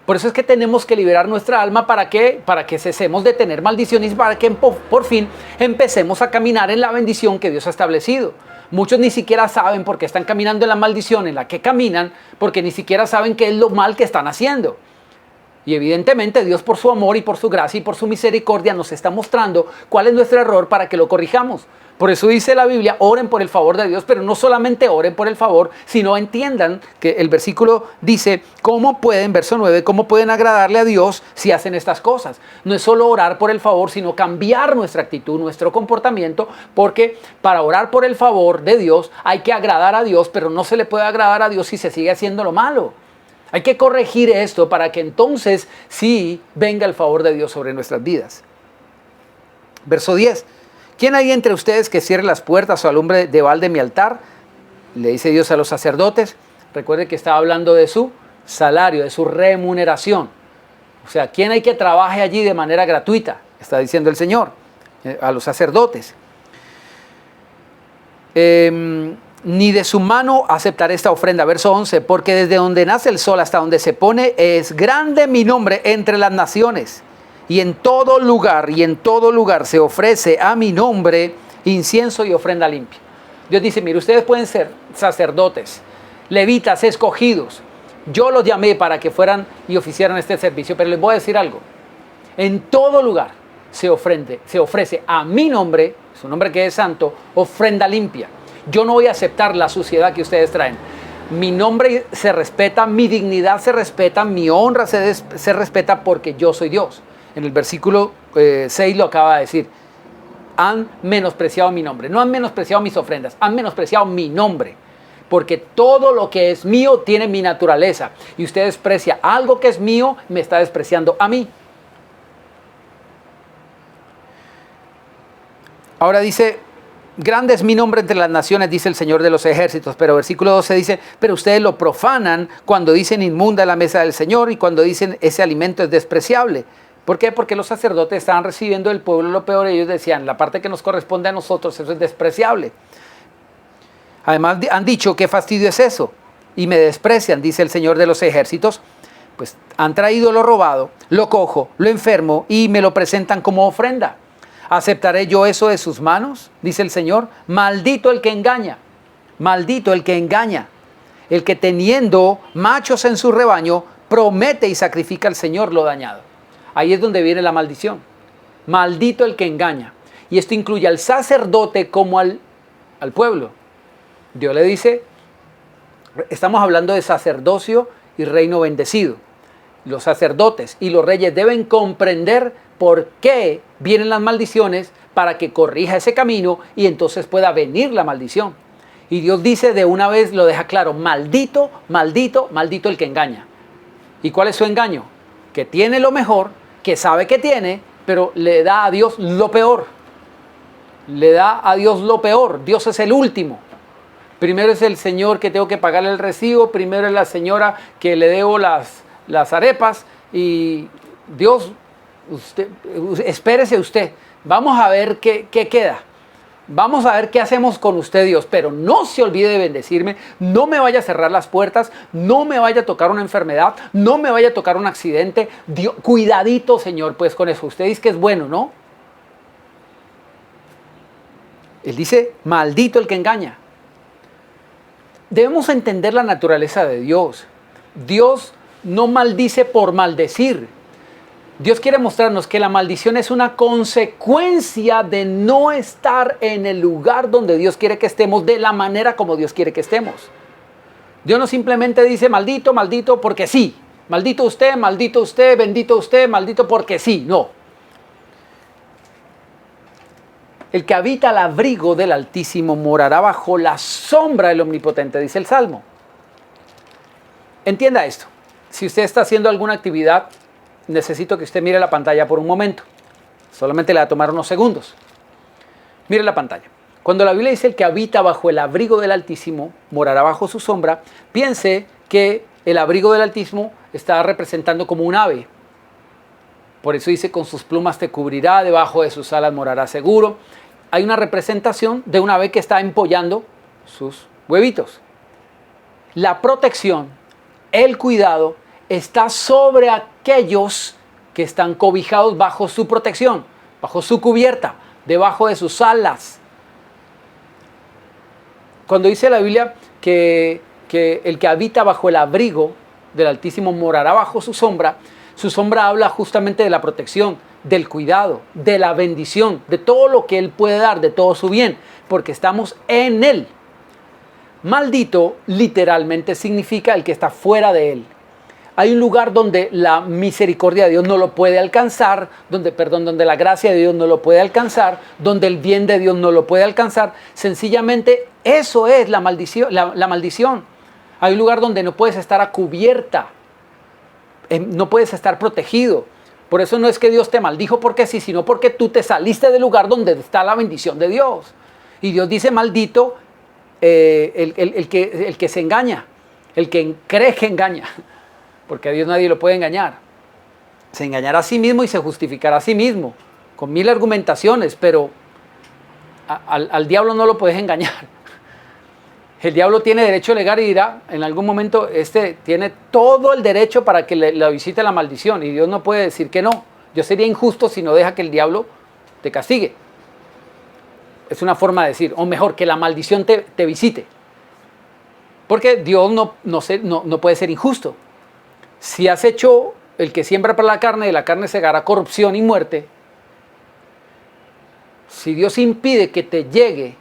Por eso es que tenemos que liberar nuestra alma. ¿Para qué? Para que cesemos de tener maldiciones, para que por fin empecemos a caminar en la bendición que Dios ha establecido. Muchos ni siquiera saben por qué están caminando en la maldición en la que caminan, porque ni siquiera saben qué es lo mal que están haciendo. Y evidentemente Dios, por su amor y por su gracia y por su misericordia, nos está mostrando cuál es nuestro error para que lo corrijamos. Por eso dice la Biblia: oren por el favor de Dios, pero no solamente oren por el favor, sino entiendan que el versículo dice: ¿cómo pueden, verso 9, cómo pueden agradarle a Dios si hacen estas cosas? No es solo orar por el favor, sino cambiar nuestra actitud, nuestro comportamiento, porque para orar por el favor de Dios hay que agradar a Dios, pero no se le puede agradar a Dios si se sigue haciendo lo malo. Hay que corregir esto para que entonces sí venga el favor de Dios sobre nuestras vidas. Verso 10. ¿Quién hay entre ustedes que cierre las puertas o alumbre de balde mi altar? Le dice Dios a los sacerdotes. Recuerde que estaba hablando de su salario, de su remuneración. O sea, ¿quién hay que trabaje allí de manera gratuita? Está diciendo el Señor a los sacerdotes. Ni de su mano aceptaré esta ofrenda. Verso 11. Porque desde donde nace el sol hasta donde se pone es grande mi nombre entre las naciones. Y en todo lugar se ofrece a mi nombre incienso y ofrenda limpia. Dios dice: mire, ustedes pueden ser sacerdotes, levitas escogidos. Yo los llamé para que fueran y oficiaran este servicio, pero les voy a decir algo. En todo lugar se ofrece a mi nombre, su nombre que es santo, ofrenda limpia. Yo no voy a aceptar la suciedad que ustedes traen. Mi nombre se respeta, mi dignidad se respeta, mi honra se respeta, porque yo soy Dios. En el versículo 6 lo acaba de decir: han menospreciado mi nombre. No han menospreciado mis ofrendas, han menospreciado mi nombre. Porque todo lo que es mío tiene mi naturaleza. Y usted desprecia algo que es mío, me está despreciando a mí. Ahora dice: grande es mi nombre entre las naciones, dice el Señor de los ejércitos. Pero versículo 12 dice: pero ustedes lo profanan cuando dicen inmunda la mesa del Señor y cuando dicen ese alimento es despreciable. ¿Por qué? Porque los sacerdotes estaban recibiendo del pueblo lo peor. Ellos decían: la parte que nos corresponde a nosotros, eso es despreciable. Además han dicho: ¿qué fastidio es eso? Y me desprecian, dice el Señor de los ejércitos. Pues han traído lo robado, lo cojo, lo enfermo y me lo presentan como ofrenda. ¿Aceptaré yo eso de sus manos? Dice el Señor. Maldito el que engaña, maldito el que engaña, el que teniendo machos en su rebaño promete y sacrifica al Señor lo dañado. Ahí es donde viene la maldición. Maldito el que engaña. Y esto incluye al sacerdote como al pueblo. Dios le dice, estamos hablando de sacerdocio y reino bendecido. Los sacerdotes y los reyes deben comprender por qué vienen las maldiciones, para que corrija ese camino y entonces pueda venir la maldición. Y Dios dice de una vez, lo deja claro: maldito, maldito, maldito el que engaña. ¿Y cuál es su engaño? Que tiene lo mejor, que sabe que tiene, pero le da a Dios lo peor. Le da a Dios lo peor. Dios es el último. Primero es el Señor que tengo que pagarle el recibo, primero es la señora que le debo las arepas, y Dios, espérese usted, vamos a ver qué queda. Vamos a ver qué hacemos con usted, Dios, pero no se olvide de bendecirme, no me vaya a cerrar las puertas, no me vaya a tocar una enfermedad, no me vaya a tocar un accidente. Dios, cuidadito, Señor, pues con eso. Usted dice que es bueno, ¿no? Él dice, maldito el que engaña. Debemos entender la naturaleza de Dios. Dios no maldice por maldecir. Dios quiere mostrarnos que la maldición es una consecuencia de no estar en el lugar donde Dios quiere que estemos, de la manera como Dios quiere que estemos. Dios no simplemente dice maldito, maldito porque sí. Maldito usted, bendito usted, maldito porque sí. No. El que habita al abrigo del Altísimo morará bajo la sombra del Omnipotente, dice el Salmo. Entienda esto. Si usted está haciendo alguna actividad, necesito que usted mire la pantalla por un momento. Solamente le va a tomar unos segundos. Mire la pantalla. Cuando la Biblia dice el que habita bajo el abrigo del Altísimo morará bajo su sombra, piense que el abrigo del Altísimo está representando como un ave. Por eso dice, con sus plumas te cubrirá, debajo de sus alas morará seguro. Hay una representación de un ave que está empollando sus huevitos. La protección, el cuidado, está sobre aquellos que están cobijados bajo su protección, bajo su cubierta, debajo de sus alas. Cuando dice la Biblia que el que habita bajo el abrigo del Altísimo morará bajo su sombra habla justamente de la protección, del cuidado, de la bendición, de todo lo que Él puede dar, de todo su bien, porque estamos en Él. Maldito literalmente significa el que está fuera de Él. Hay un lugar donde la misericordia de Dios no lo puede alcanzar, donde la gracia de Dios no lo puede alcanzar, donde el bien de Dios no lo puede alcanzar. Sencillamente eso es la maldición. La maldición. Hay un lugar donde no puedes estar a cubierta, no puedes estar protegido. Por eso no es que Dios te maldijo porque sí, sino porque tú te saliste del lugar donde está la bendición de Dios. Y Dios dice maldito el que se engaña, el que cree que engaña. Porque a Dios nadie lo puede engañar. Se engañará a sí mismo y se justificará a sí mismo, con mil argumentaciones, pero al diablo no lo puedes engañar. El diablo tiene derecho a alegar y dirá, en algún momento, tiene todo el derecho para que le visite la maldición, y Dios no puede decir que no. Yo sería injusto si no deja que el diablo te castigue. Es una forma de decir, o mejor, que la maldición te visite. Porque Dios no puede ser injusto. Si has hecho el que siembra para la carne, de la carne segará corrupción y muerte. Si Dios impide que te llegue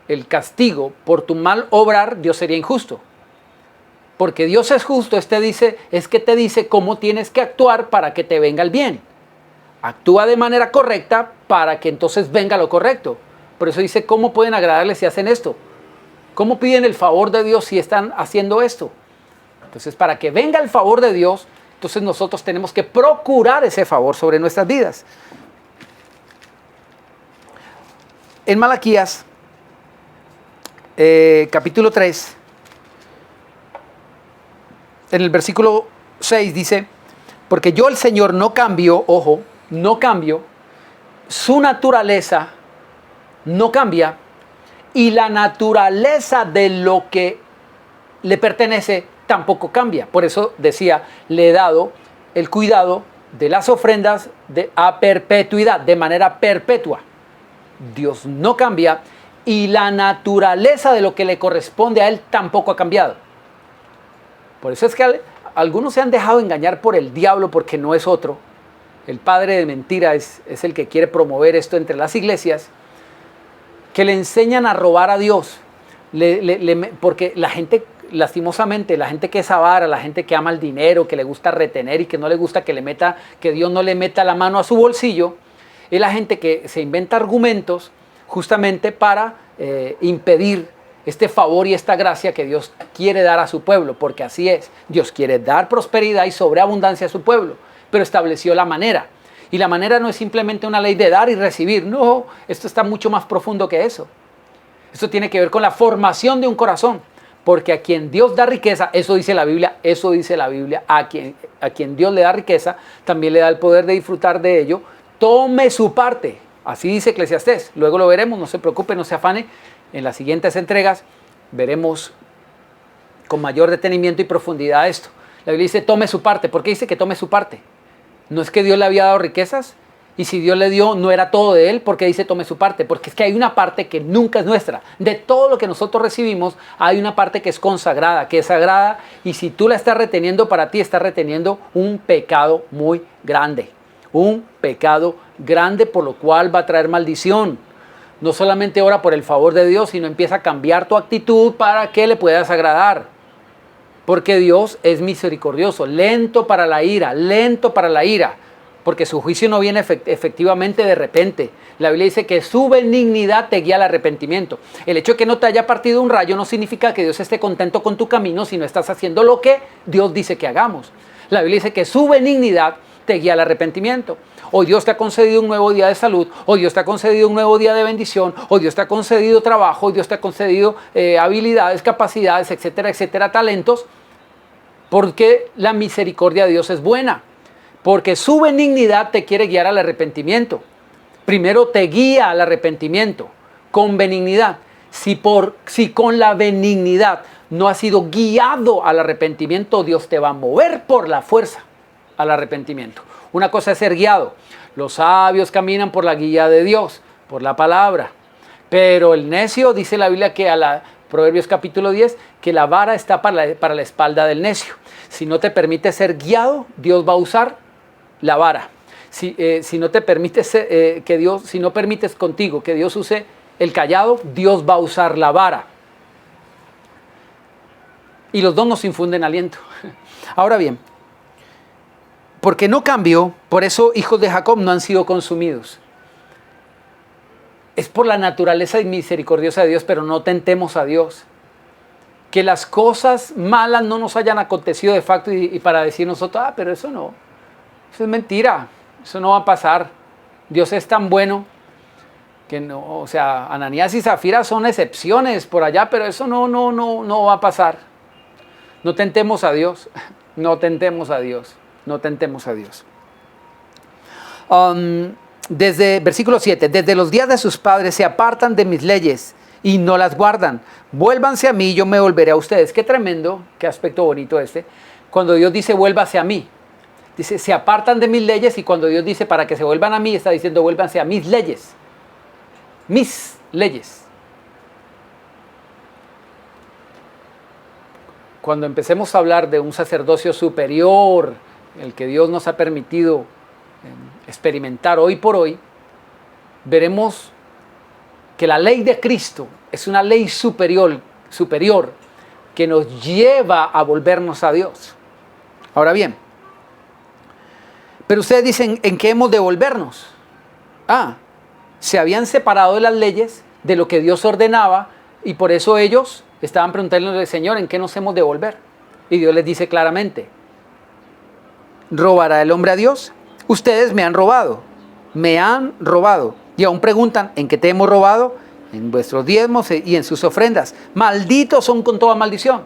el castigo por tu mal obrar, Dios sería injusto. Porque Dios es justo, es que te dice cómo tienes que actuar para que te venga el bien. Actúa de manera correcta para que entonces venga lo correcto. Por eso dice, ¿cómo pueden agradarle si hacen esto? ¿Cómo piden el favor de Dios si están haciendo esto? Entonces, para que venga el favor de Dios, entonces nosotros tenemos que procurar ese favor sobre nuestras vidas. En Malaquías, capítulo 3, en el versículo 6 dice, porque yo el Señor no cambio, ojo, no cambio, su naturaleza no cambia, y la naturaleza de lo que le pertenece tampoco cambia. Por eso decía, le he dado el cuidado de las ofrendas a perpetuidad, de manera perpetua. Dios no cambia y la naturaleza de lo que le corresponde a Él tampoco ha cambiado. Por eso es que algunos se han dejado engañar por el diablo porque no es otro. El padre de mentira es el que quiere promover esto entre las iglesias, que le enseñan a robar a Dios. Porque la gente, lastimosamente, la gente que es avara, la gente que ama el dinero, que le gusta retener y que no le gusta que Dios no le meta la mano a su bolsillo, es la gente que se inventa argumentos justamente para impedir este favor y esta gracia que Dios quiere dar a su pueblo, porque así es. Dios quiere dar prosperidad y sobreabundancia a su pueblo, pero estableció la manera. Y la manera no es simplemente una ley de dar y recibir. No, esto está mucho más profundo que eso. Esto tiene que ver con la formación de un corazón. Porque a quien Dios da riqueza, eso dice la Biblia, a quien Dios le da riqueza, también le da el poder de disfrutar de ello. Tome su parte. Así dice Eclesiastés. Luego lo veremos, no se preocupe, no se afane. En las siguientes entregas veremos con mayor detenimiento y profundidad esto. La Biblia dice tome su parte. ¿Por qué dice que tome su parte? No es que Dios le había dado riquezas, Y si Dios le dio, no era todo de Él, porque dice tome su parte. Porque es que hay una parte que nunca es nuestra. De todo lo que nosotros recibimos, hay una parte que es consagrada, que es sagrada. Y si tú la estás reteniendo para ti, estás reteniendo un pecado muy grande. Un pecado grande, por lo cual va a traer maldición. No solamente ora por el favor de Dios, sino empieza a cambiar tu actitud para que le puedas agradar. Porque Dios es misericordioso, lento para la ira, lento para la ira. Porque su juicio no viene efectivamente de repente. La Biblia dice que su benignidad te guía al arrepentimiento. El hecho de que no te haya partido un rayo no significa que Dios esté contento con tu camino si no estás haciendo lo que Dios dice que hagamos. La Biblia dice que su benignidad te guía al arrepentimiento. Hoy Dios te ha concedido un nuevo día de salud, hoy Dios te ha concedido un nuevo día de bendición, hoy Dios te ha concedido trabajo, hoy Dios te ha concedido habilidades, capacidades, etcétera, etcétera, talentos, porque la misericordia de Dios es buena. Porque su benignidad te quiere guiar al arrepentimiento. Primero te guía al arrepentimiento con benignidad. Si con la benignidad no has sido guiado al arrepentimiento, Dios te va a mover por la fuerza al arrepentimiento. Una cosa es ser guiado. Los sabios caminan por la guía de Dios, por la palabra. Pero el necio, dice la Biblia que Proverbios capítulo 10, que la vara está para la espalda del necio. Si no te permite ser guiado, Dios va a usar la vara. Si no te permites si no permites contigo que Dios use el cayado, Dios va a usar la vara. Y los dos nos infunden aliento. Ahora bien, porque no cambió, por eso hijos de Jacob no han sido consumidos. Es por la naturaleza misericordiosa de Dios, pero no tentemos a Dios. Que las cosas malas no nos hayan acontecido de facto y para decir nosotros, pero eso no. Eso es mentira, eso no va a pasar. Dios es tan bueno que no, o sea, Ananías y Zafira son excepciones por allá, pero eso no va a pasar. No tentemos a Dios, no tentemos a Dios, no tentemos a Dios. Desde versículo 7, desde los días de sus padres se apartan de mis leyes y no las guardan. Vuélvanse a mí y yo me volveré a ustedes. Qué tremendo, qué aspecto bonito este. Cuando Dios dice vuélvase a mí. Dice, se apartan de mis leyes, y cuando Dios dice para que se vuelvan a mí, está diciendo vuélvanse a mis leyes. Mis leyes. Cuando empecemos a hablar de un sacerdocio superior, el que Dios nos ha permitido experimentar hoy por hoy, veremos que la ley de Cristo es una ley superior que nos lleva a volvernos a Dios. Ahora bien, pero ustedes dicen, ¿en qué hemos de volvernos? Se habían separado de las leyes, de lo que Dios ordenaba, y por eso ellos estaban preguntándole al Señor, ¿en qué nos hemos de volver? Y Dios les dice claramente, ¿robará el hombre a Dios? Ustedes me han robado. Y aún preguntan, ¿en qué te hemos robado? En vuestros diezmos y en sus ofrendas. Malditos son con toda maldición.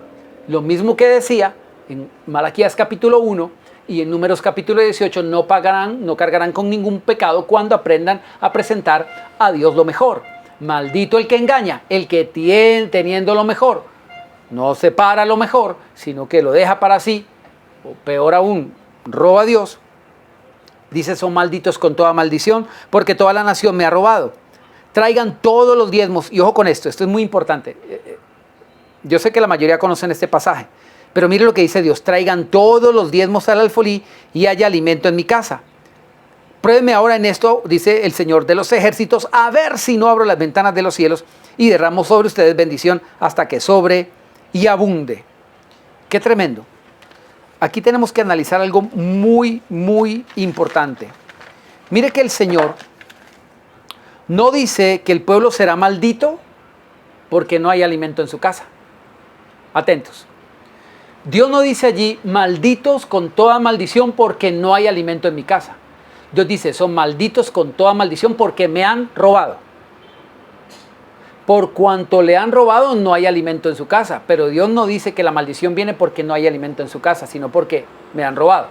Lo mismo que decía en Malaquías capítulo 1, y en Números capítulo 18, no cargarán con ningún pecado cuando aprendan a presentar a Dios lo mejor. Maldito el que engaña, el que teniendo lo mejor, no separa lo mejor, sino que lo deja para sí, o peor aún, roba a Dios. Dice, son malditos con toda maldición, porque toda la nación me ha robado. Traigan todos los diezmos, y ojo con esto es muy importante. Yo sé que la mayoría conocen este pasaje, pero mire lo que dice Dios, traigan todos los diezmos al alfolí y haya alimento en mi casa. Pruébenme ahora en esto, dice el Señor de los ejércitos, a ver si no abro las ventanas de los cielos y derramo sobre ustedes bendición hasta que sobre y abunde. Qué tremendo. Aquí tenemos que analizar algo muy, muy importante. Mire que el Señor no dice que el pueblo será maldito porque no hay alimento en su casa. Atentos. Dios no dice allí, malditos con toda maldición porque no hay alimento en mi casa. Dios dice, son malditos con toda maldición porque me han robado. Por cuanto le han robado, no hay alimento en su casa. Pero Dios no dice que la maldición viene porque no hay alimento en su casa, sino porque me han robado.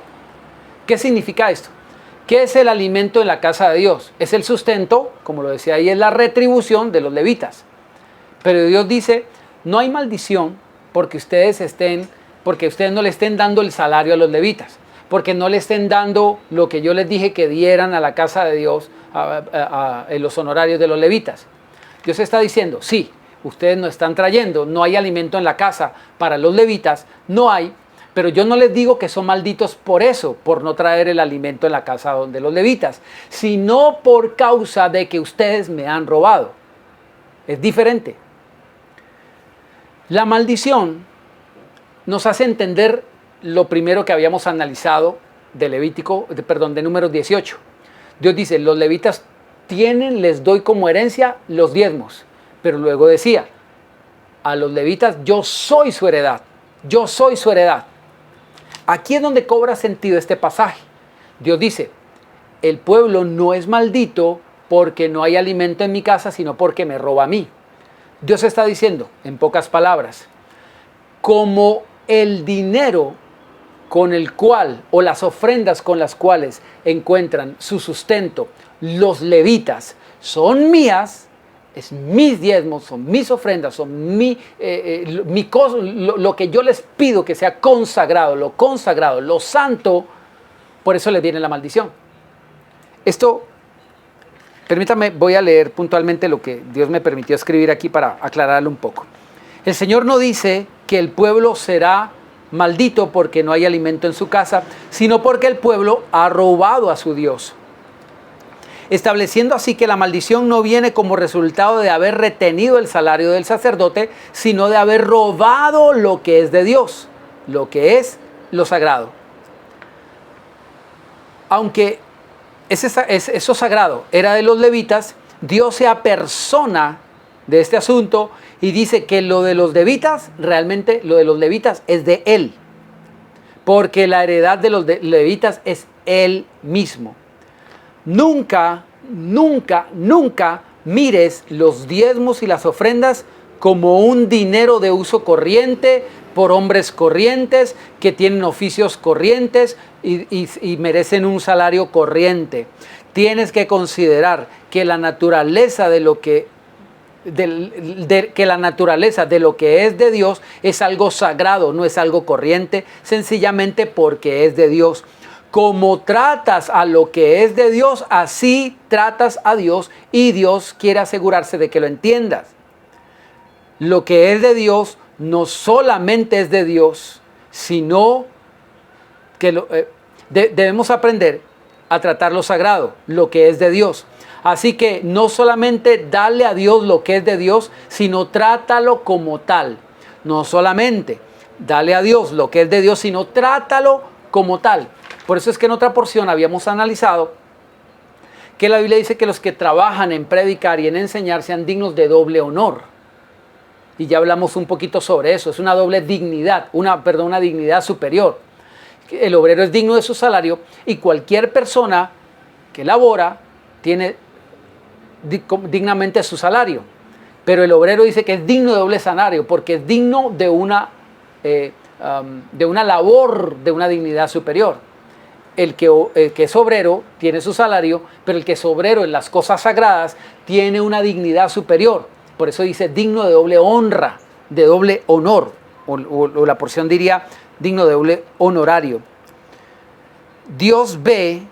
¿Qué significa esto? ¿Qué es el alimento en la casa de Dios? Es el sustento, como lo decía ahí, es la retribución de los levitas. Pero Dios dice, no hay maldición porque ustedes no le estén dando el salario a los levitas. porque no le estén dando lo que yo les dije que dieran a la casa de Dios, en los honorarios de los levitas. Dios está diciendo, sí, ustedes no están trayendo, no hay alimento en la casa para los levitas, no hay, pero yo no les digo que son malditos por eso, por no traer el alimento en la casa de los levitas, sino por causa de que ustedes me han robado. Es diferente. La maldición nos hace entender lo primero que habíamos analizado de de Números 18. Dios dice, los levitas les doy como herencia los diezmos. Pero luego decía, a los levitas yo soy su heredad. Yo soy su heredad. Aquí es donde cobra sentido este pasaje. Dios dice, el pueblo no es maldito porque no hay alimento en mi casa, sino porque me roba a mí. Dios está diciendo, en pocas palabras, como el dinero con el cual, o las ofrendas con las cuales encuentran su sustento los levitas son mías, es mis diezmos, son mis ofrendas, son lo que yo les pido que sea consagrado, lo santo, por eso les viene la maldición. Esto, permítame, voy a leer puntualmente lo que Dios me permitió escribir aquí para aclararlo un poco. El Señor no dice que el pueblo será maldito porque no hay alimento en su casa, sino porque el pueblo ha robado a su Dios. Estableciendo así que la maldición no viene como resultado de haber retenido el salario del sacerdote, sino de haber robado lo que es de Dios, lo que es lo sagrado. Aunque eso sagrado era de los levitas, Dios se apersona de este asunto y dice que lo de los levitas, realmente lo de los levitas es de Él, porque la heredad de los levitas es Él mismo. Nunca, nunca, nunca mires los diezmos y las ofrendas como un dinero de uso corriente por hombres corrientes que tienen oficios corrientes y merecen un salario corriente. Tienes que considerar que la naturaleza de lo que la naturaleza de lo que es de Dios es algo sagrado, no es algo corriente, sencillamente porque es de Dios. Como tratas a lo que es de Dios, así tratas a Dios, y Dios quiere asegurarse de que lo entiendas. Lo que es de Dios no solamente es de Dios, sino que debemos aprender a tratar lo sagrado, lo que es de Dios. Así que no solamente dale a Dios lo que es de Dios, sino trátalo como tal. No solamente dale a Dios lo que es de Dios, sino trátalo como tal. Por eso es que en otra porción habíamos analizado que la Biblia dice que los que trabajan en predicar y en enseñar sean dignos de doble honor. Y ya hablamos un poquito sobre eso. Es una doble dignidad, una dignidad superior. El obrero es digno de su salario y cualquier persona que labora tiene dignamente su salario, pero el obrero dice que es digno de doble salario porque es digno de una labor, de una dignidad superior. El que es obrero tiene su salario, pero el que es obrero en las cosas sagradas tiene una dignidad superior. Por eso dice digno de doble honra, de doble honor, o la porción diría digno de doble honorario. Dios ve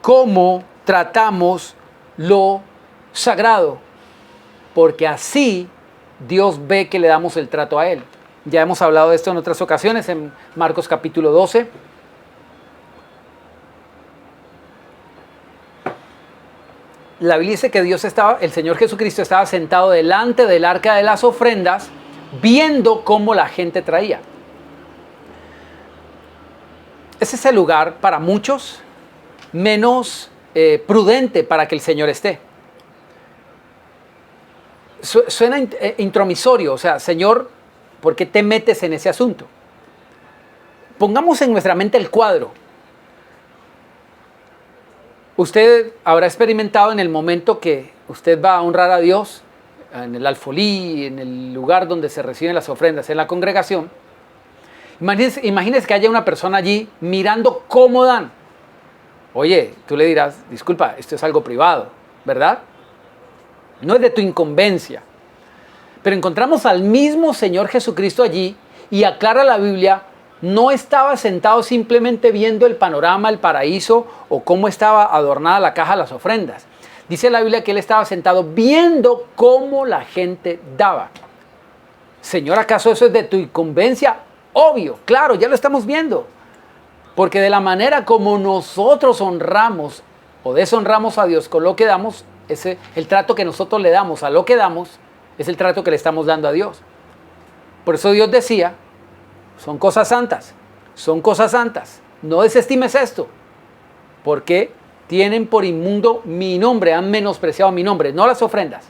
cómo tratamos lo sagrado, porque así Dios ve que le damos el trato a Él. Ya hemos hablado de esto en otras ocasiones, en Marcos capítulo 12. La Biblia dice que el Señor Jesucristo estaba sentado delante del arca de las ofrendas, viendo cómo la gente traía. Ese es el lugar para muchos menos prudente para que el Señor esté. Suena intromisorio, o sea, Señor, ¿por qué te metes en ese asunto? Pongamos en nuestra mente el cuadro. Usted habrá experimentado en el momento que usted va a honrar a Dios, en el alfolí, en el lugar donde se reciben las ofrendas, en la congregación. Imagínese que haya una persona allí mirando cómo dan. Oye, tú le dirás, disculpa, esto es algo privado, ¿verdad? No es de tu incumbencia. Pero encontramos al mismo Señor Jesucristo allí y aclara la Biblia no estaba sentado simplemente viendo el panorama, el paraíso o cómo estaba adornada la caja de las ofrendas. Dice la Biblia que él estaba sentado viendo cómo la gente daba. Señor, ¿acaso eso es de tu incumbencia? Obvio, claro, ya lo estamos viendo. Porque de la manera como nosotros honramos o deshonramos a Dios con lo que damos, el trato que nosotros le damos a lo que damos, es el trato que le estamos dando a Dios. Por eso Dios decía, son cosas santas, no desestimes esto, porque tienen por inmundo mi nombre, han menospreciado mi nombre, no las ofrendas.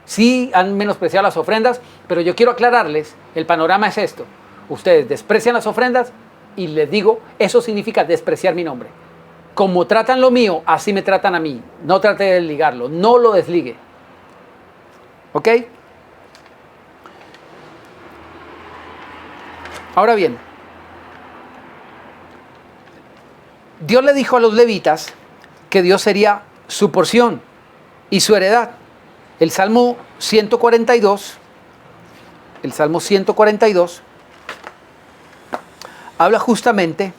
Sí han menospreciado las ofrendas, pero yo quiero aclararles, el panorama es esto. Ustedes desprecian las ofrendas y les digo, eso significa despreciar mi nombre. Como tratan lo mío, así me tratan a mí. No trate de desligarlo, no lo desligue. ¿Ok? Ahora bien, Dios le dijo a los levitas que Dios sería su porción y su heredad. El Salmo 142 habla justamente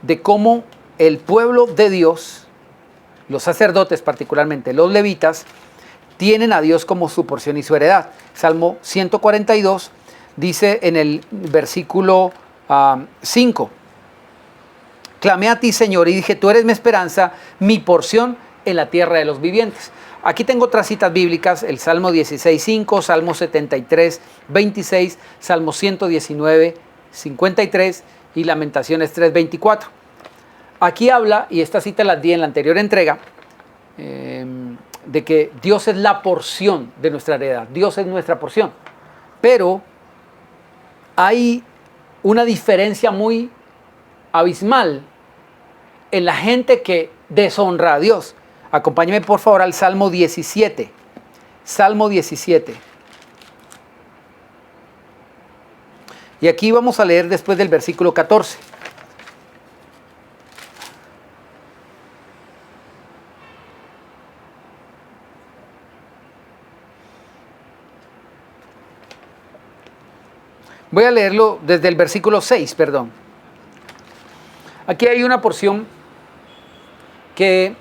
de cómo el pueblo de Dios, los sacerdotes particularmente, los levitas, tienen a Dios como su porción y su heredad. Salmo 142 dice en el versículo 5, clamé a ti, Señor, y dije, tú eres mi esperanza, mi porción en la tierra de los vivientes. Aquí tengo otras citas bíblicas, el Salmo 16:5, Salmo 73, 26, Salmo 119, 53 y Lamentaciones 3:24. Aquí habla, y esta cita la di en la anterior entrega, de que Dios es la porción de nuestra heredad, Dios es nuestra porción. Pero hay una diferencia muy abismal en la gente que deshonra a Dios. Acompáñeme por favor al Salmo 17. Salmo 17. Y aquí vamos a leer después del versículo 14. Voy a leerlo desde el versículo 6, perdón. Aquí hay una porción que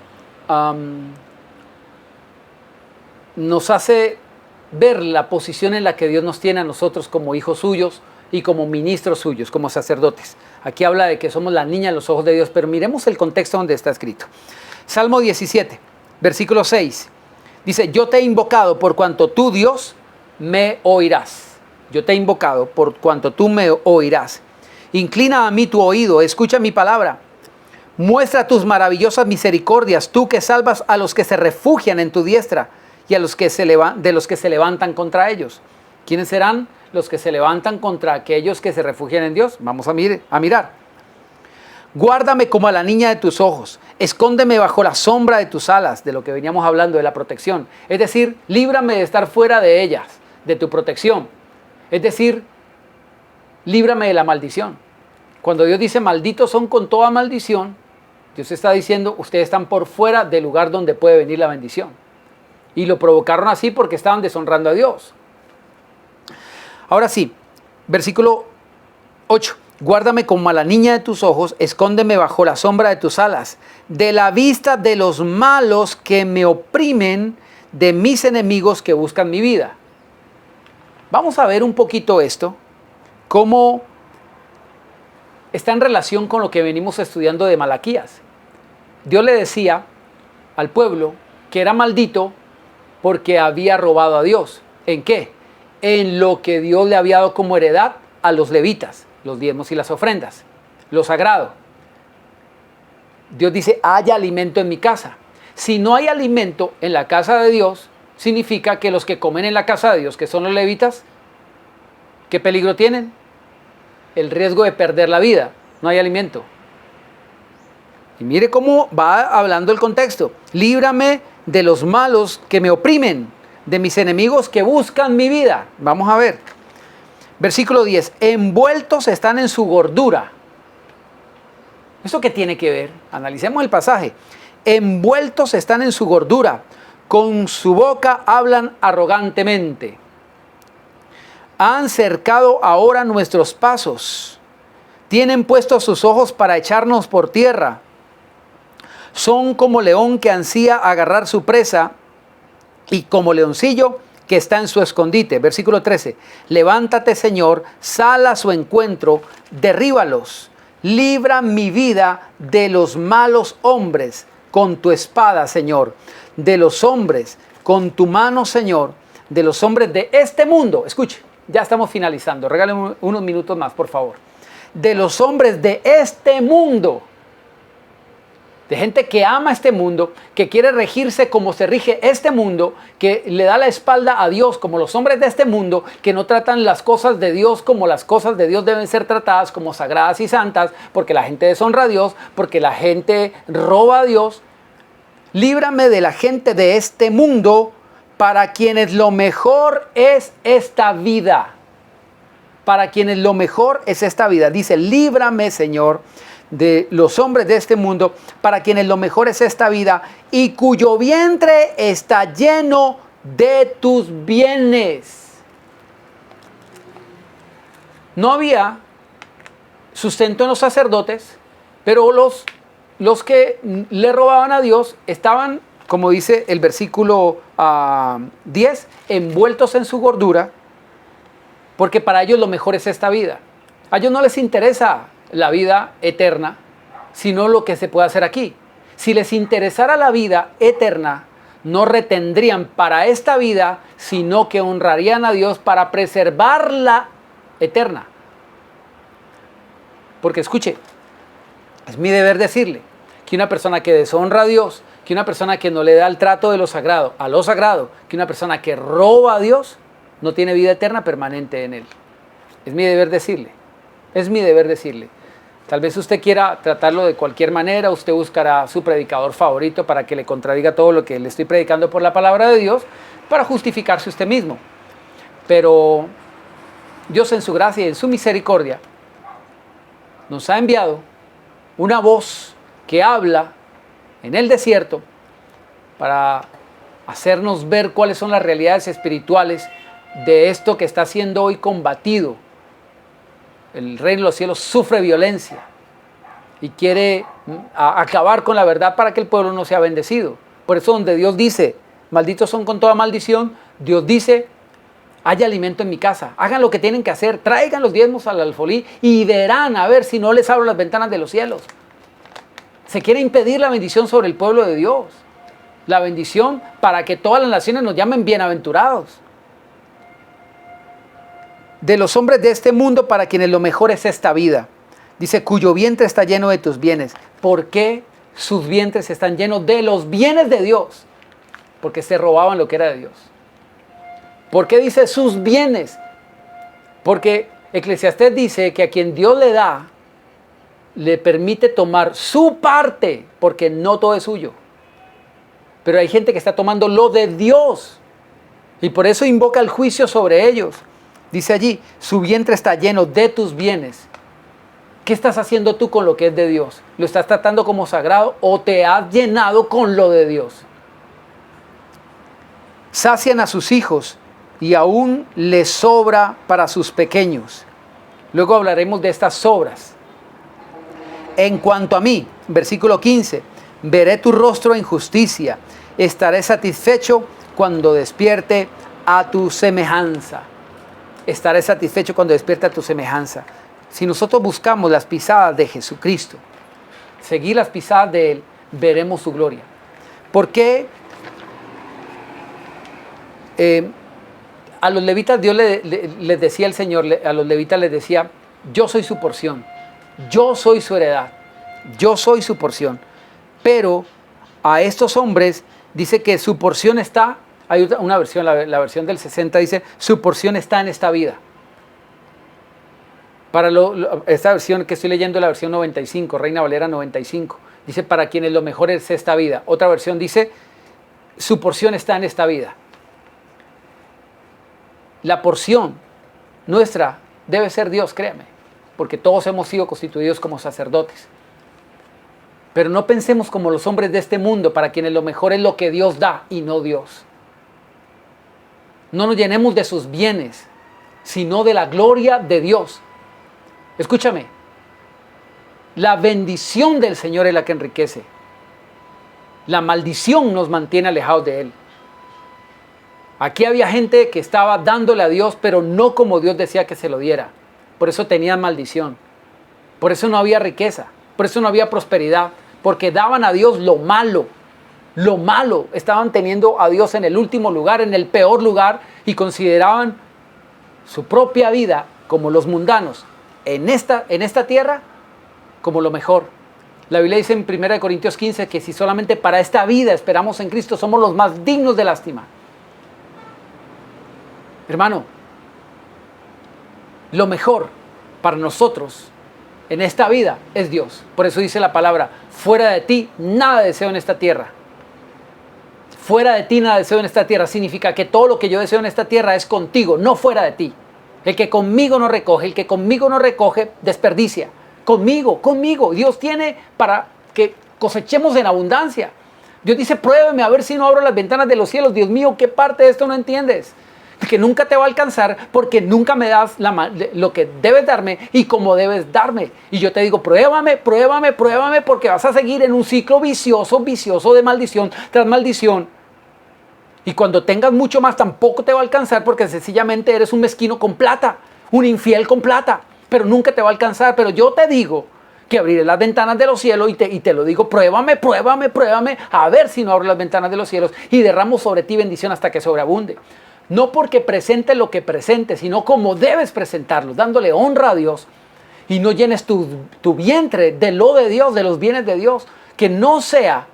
nos hace ver la posición en la que Dios nos tiene a nosotros como hijos suyos y como ministros suyos, como sacerdotes. Aquí habla de que somos la niña en los ojos de Dios, pero miremos el contexto donde está escrito. Salmo 17, versículo 6. Dice, yo te he invocado por cuanto tú, Dios, me oirás. Yo te he invocado por cuanto tú me oirás. Inclina a mí tu oído, escucha mi palabra. Muestra tus maravillosas misericordias, tú que salvas a los que se refugian en tu diestra y a los que de los que se levantan contra ellos. ¿Quiénes serán los que se levantan contra aquellos que se refugian en Dios? Vamos a mirar. Guárdame como a la niña de tus ojos, escóndeme bajo la sombra de tus alas, de lo que veníamos hablando de la protección. Es decir, líbrame de estar fuera de ellas, de tu protección. Es decir, líbrame de la maldición. Cuando Dios dice malditos son con toda maldición, Dios está diciendo, ustedes están por fuera del lugar donde puede venir la bendición. Y lo provocaron así porque estaban deshonrando a Dios. Ahora sí, versículo 8. Guárdame como a la niña de tus ojos, escóndeme bajo la sombra de tus alas, de la vista de los malos que me oprimen, de mis enemigos que buscan mi vida. Vamos a ver un poquito esto, cómo está en relación con lo que venimos estudiando de Malaquías. Dios le decía al pueblo que era maldito porque había robado a Dios. ¿En qué? En lo que Dios le había dado como heredad a los levitas, los diezmos y las ofrendas, lo sagrado. Dios dice, haya alimento en mi casa. Si no hay alimento en la casa de Dios, significa que los que comen en la casa de Dios, que son los levitas, ¿qué peligro tienen? El riesgo de perder la vida. No hay alimento. Y mire cómo va hablando el contexto. Líbrame de los malos que me oprimen, de mis enemigos que buscan mi vida. Vamos a ver. Versículo 10. Envueltos están en su gordura. ¿Esto qué tiene que ver? Analicemos el pasaje. Envueltos están en su gordura. Con su boca hablan arrogantemente. Han cercado ahora nuestros pasos. Tienen puestos sus ojos para echarnos por tierra. Son como león que ansía agarrar su presa y como leoncillo que está en su escondite. Versículo 13. Levántate, Señor, sal a su encuentro, derríbalos. Libra mi vida de los malos hombres con tu espada, Señor. De los hombres con tu mano, Señor. De los hombres de este mundo. Escuche, ya estamos finalizando. Regálame unos minutos más, por favor. De los hombres de este mundo. De gente que ama este mundo, que quiere regirse como se rige este mundo, que le da la espalda a Dios como los hombres de este mundo, que no tratan las cosas de Dios como las cosas de Dios deben ser tratadas, como sagradas y santas, porque la gente deshonra a Dios, porque la gente roba a Dios. Líbrame de la gente de este mundo, para quienes lo mejor es esta vida. Para quienes lo mejor es esta vida. Dice, líbrame, Señor, de los hombres de este mundo, para quienes lo mejor es esta vida, y cuyo vientre está lleno de tus bienes. No había sustento en los sacerdotes, pero los que le robaban a Dios estaban, como dice el versículo 10, envueltos en su gordura, porque para ellos lo mejor es esta vida. A ellos no les interesa la vida eterna, sino lo que se puede hacer aquí. Si les interesara la vida eterna, no retendrían para esta vida, sino que honrarían a Dios para preservarla eterna. Porque escuche, es mi deber decirle que una persona que deshonra a Dios, que una persona que no le da el trato de lo sagrado a lo sagrado, que una persona que roba a Dios, no tiene vida eterna permanente en él. Es mi deber decirle. Es mi deber decirle. Tal vez usted quiera tratarlo de cualquier manera, usted buscará a su predicador favorito para que le contradiga todo lo que le estoy predicando por la palabra de Dios, para justificarse usted mismo. Pero Dios en su gracia y en su misericordia nos ha enviado una voz que habla en el desierto para hacernos ver cuáles son las realidades espirituales de esto que está siendo hoy combatido. El reino de los cielos sufre violencia y quiere acabar con la verdad para que el pueblo no sea bendecido. Por eso donde Dios dice, malditos son con toda maldición, Dios dice, hay alimento en mi casa, hagan lo que tienen que hacer, traigan los diezmos al alfolí y verán a ver si no les abro las ventanas de los cielos. Se quiere impedir la bendición sobre el pueblo de Dios, la bendición para que todas las naciones nos llamen bienaventurados. De los hombres de este mundo, para quienes lo mejor es esta vida. Dice, cuyo vientre está lleno de tus bienes. ¿Por qué sus vientres están llenos de los bienes de Dios? Porque se robaban lo que era de Dios. ¿Por qué dice sus bienes? Porque Eclesiastés dice que a quien Dios le da, le permite tomar su parte, porque no todo es suyo. Pero hay gente que está tomando lo de Dios, y por eso invoca el juicio sobre ellos. Dice allí, su vientre está lleno de tus bienes. ¿Qué estás haciendo tú con lo que es de Dios? ¿Lo estás tratando como sagrado o te has llenado con lo de Dios? Sacian a sus hijos y aún les sobra para sus pequeños. Luego hablaremos de estas sobras. En cuanto a mí, versículo 15, veré tu rostro en justicia, estaré satisfecho cuando despierte a tu semejanza. Estaré satisfecho cuando despierte a tu semejanza. Si nosotros buscamos las pisadas de Jesucristo, seguir las pisadas de Él, veremos su gloria. ¿Por qué a los levitas Dios les decía el Señor, a los levitas les decía, yo soy su porción, yo soy su heredad, yo soy su porción? Pero a estos hombres dice que su porción está, hay una versión, la versión del 60 dice, su porción está en esta vida. Para esta versión que estoy leyendo, la versión 95, Reina Valera 95, dice, para quienes lo mejor es esta vida. Otra versión dice, su porción está en esta vida. La porción nuestra debe ser Dios, créame, porque todos hemos sido constituidos como sacerdotes. Pero no pensemos como los hombres de este mundo, para quienes lo mejor es lo que Dios da y no Dios. No nos llenemos de sus bienes, sino de la gloria de Dios. Escúchame, La bendición del Señor es la que enriquece. La maldición nos mantiene alejados de Él. Aquí había gente que estaba dándole a Dios, pero no como Dios decía que se lo diera. Por eso tenían maldición. Por eso no había riqueza. Por eso no había prosperidad. Porque daban a Dios lo malo. Lo malo. Estaban teniendo a Dios en el último lugar, en el peor lugar, y consideraban su propia vida como los mundanos en esta tierra como lo mejor. La Biblia dice en 1 Corintios 15 que si solamente para esta vida esperamos en Cristo, somos los más dignos de lástima. Hermano, lo mejor para nosotros en esta vida es Dios. Por eso dice la palabra, fuera de ti nada deseo en esta tierra. Fuera de ti nada deseo en esta tierra significa que todo lo que yo deseo en esta tierra es contigo, no fuera de ti. El que conmigo no recoge, el que conmigo no recoge, desperdicia. Conmigo. Dios tiene para que cosechemos en abundancia. Dios dice, pruébeme a ver si no abro las ventanas de los cielos. Dios mío, ¿qué parte de esto no entiendes? Que nunca te va a alcanzar porque nunca me das lo que debes darme y como debes darme. Y yo te digo, pruébame porque vas a seguir en un ciclo vicioso de maldición tras maldición. Y cuando tengas mucho más tampoco te va a alcanzar porque sencillamente eres un mezquino con plata, un infiel con plata, pero nunca te va a alcanzar. Pero yo te digo que abriré las ventanas de los cielos y te lo digo, pruébame, a ver si no abro las ventanas de los cielos y derramo sobre ti bendición hasta que sobreabunde. No porque presente lo que presente, sino como debes presentarlo, dándole honra a Dios y no llenes tu vientre de lo de Dios, de los bienes de Dios, que no sea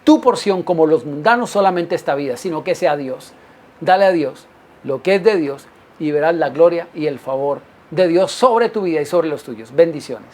tu porción como los mundanos solamente esta vida, sino que sea Dios. Dale a Dios lo que es de Dios y verás la gloria y el favor de Dios sobre tu vida y sobre los tuyos. Bendiciones.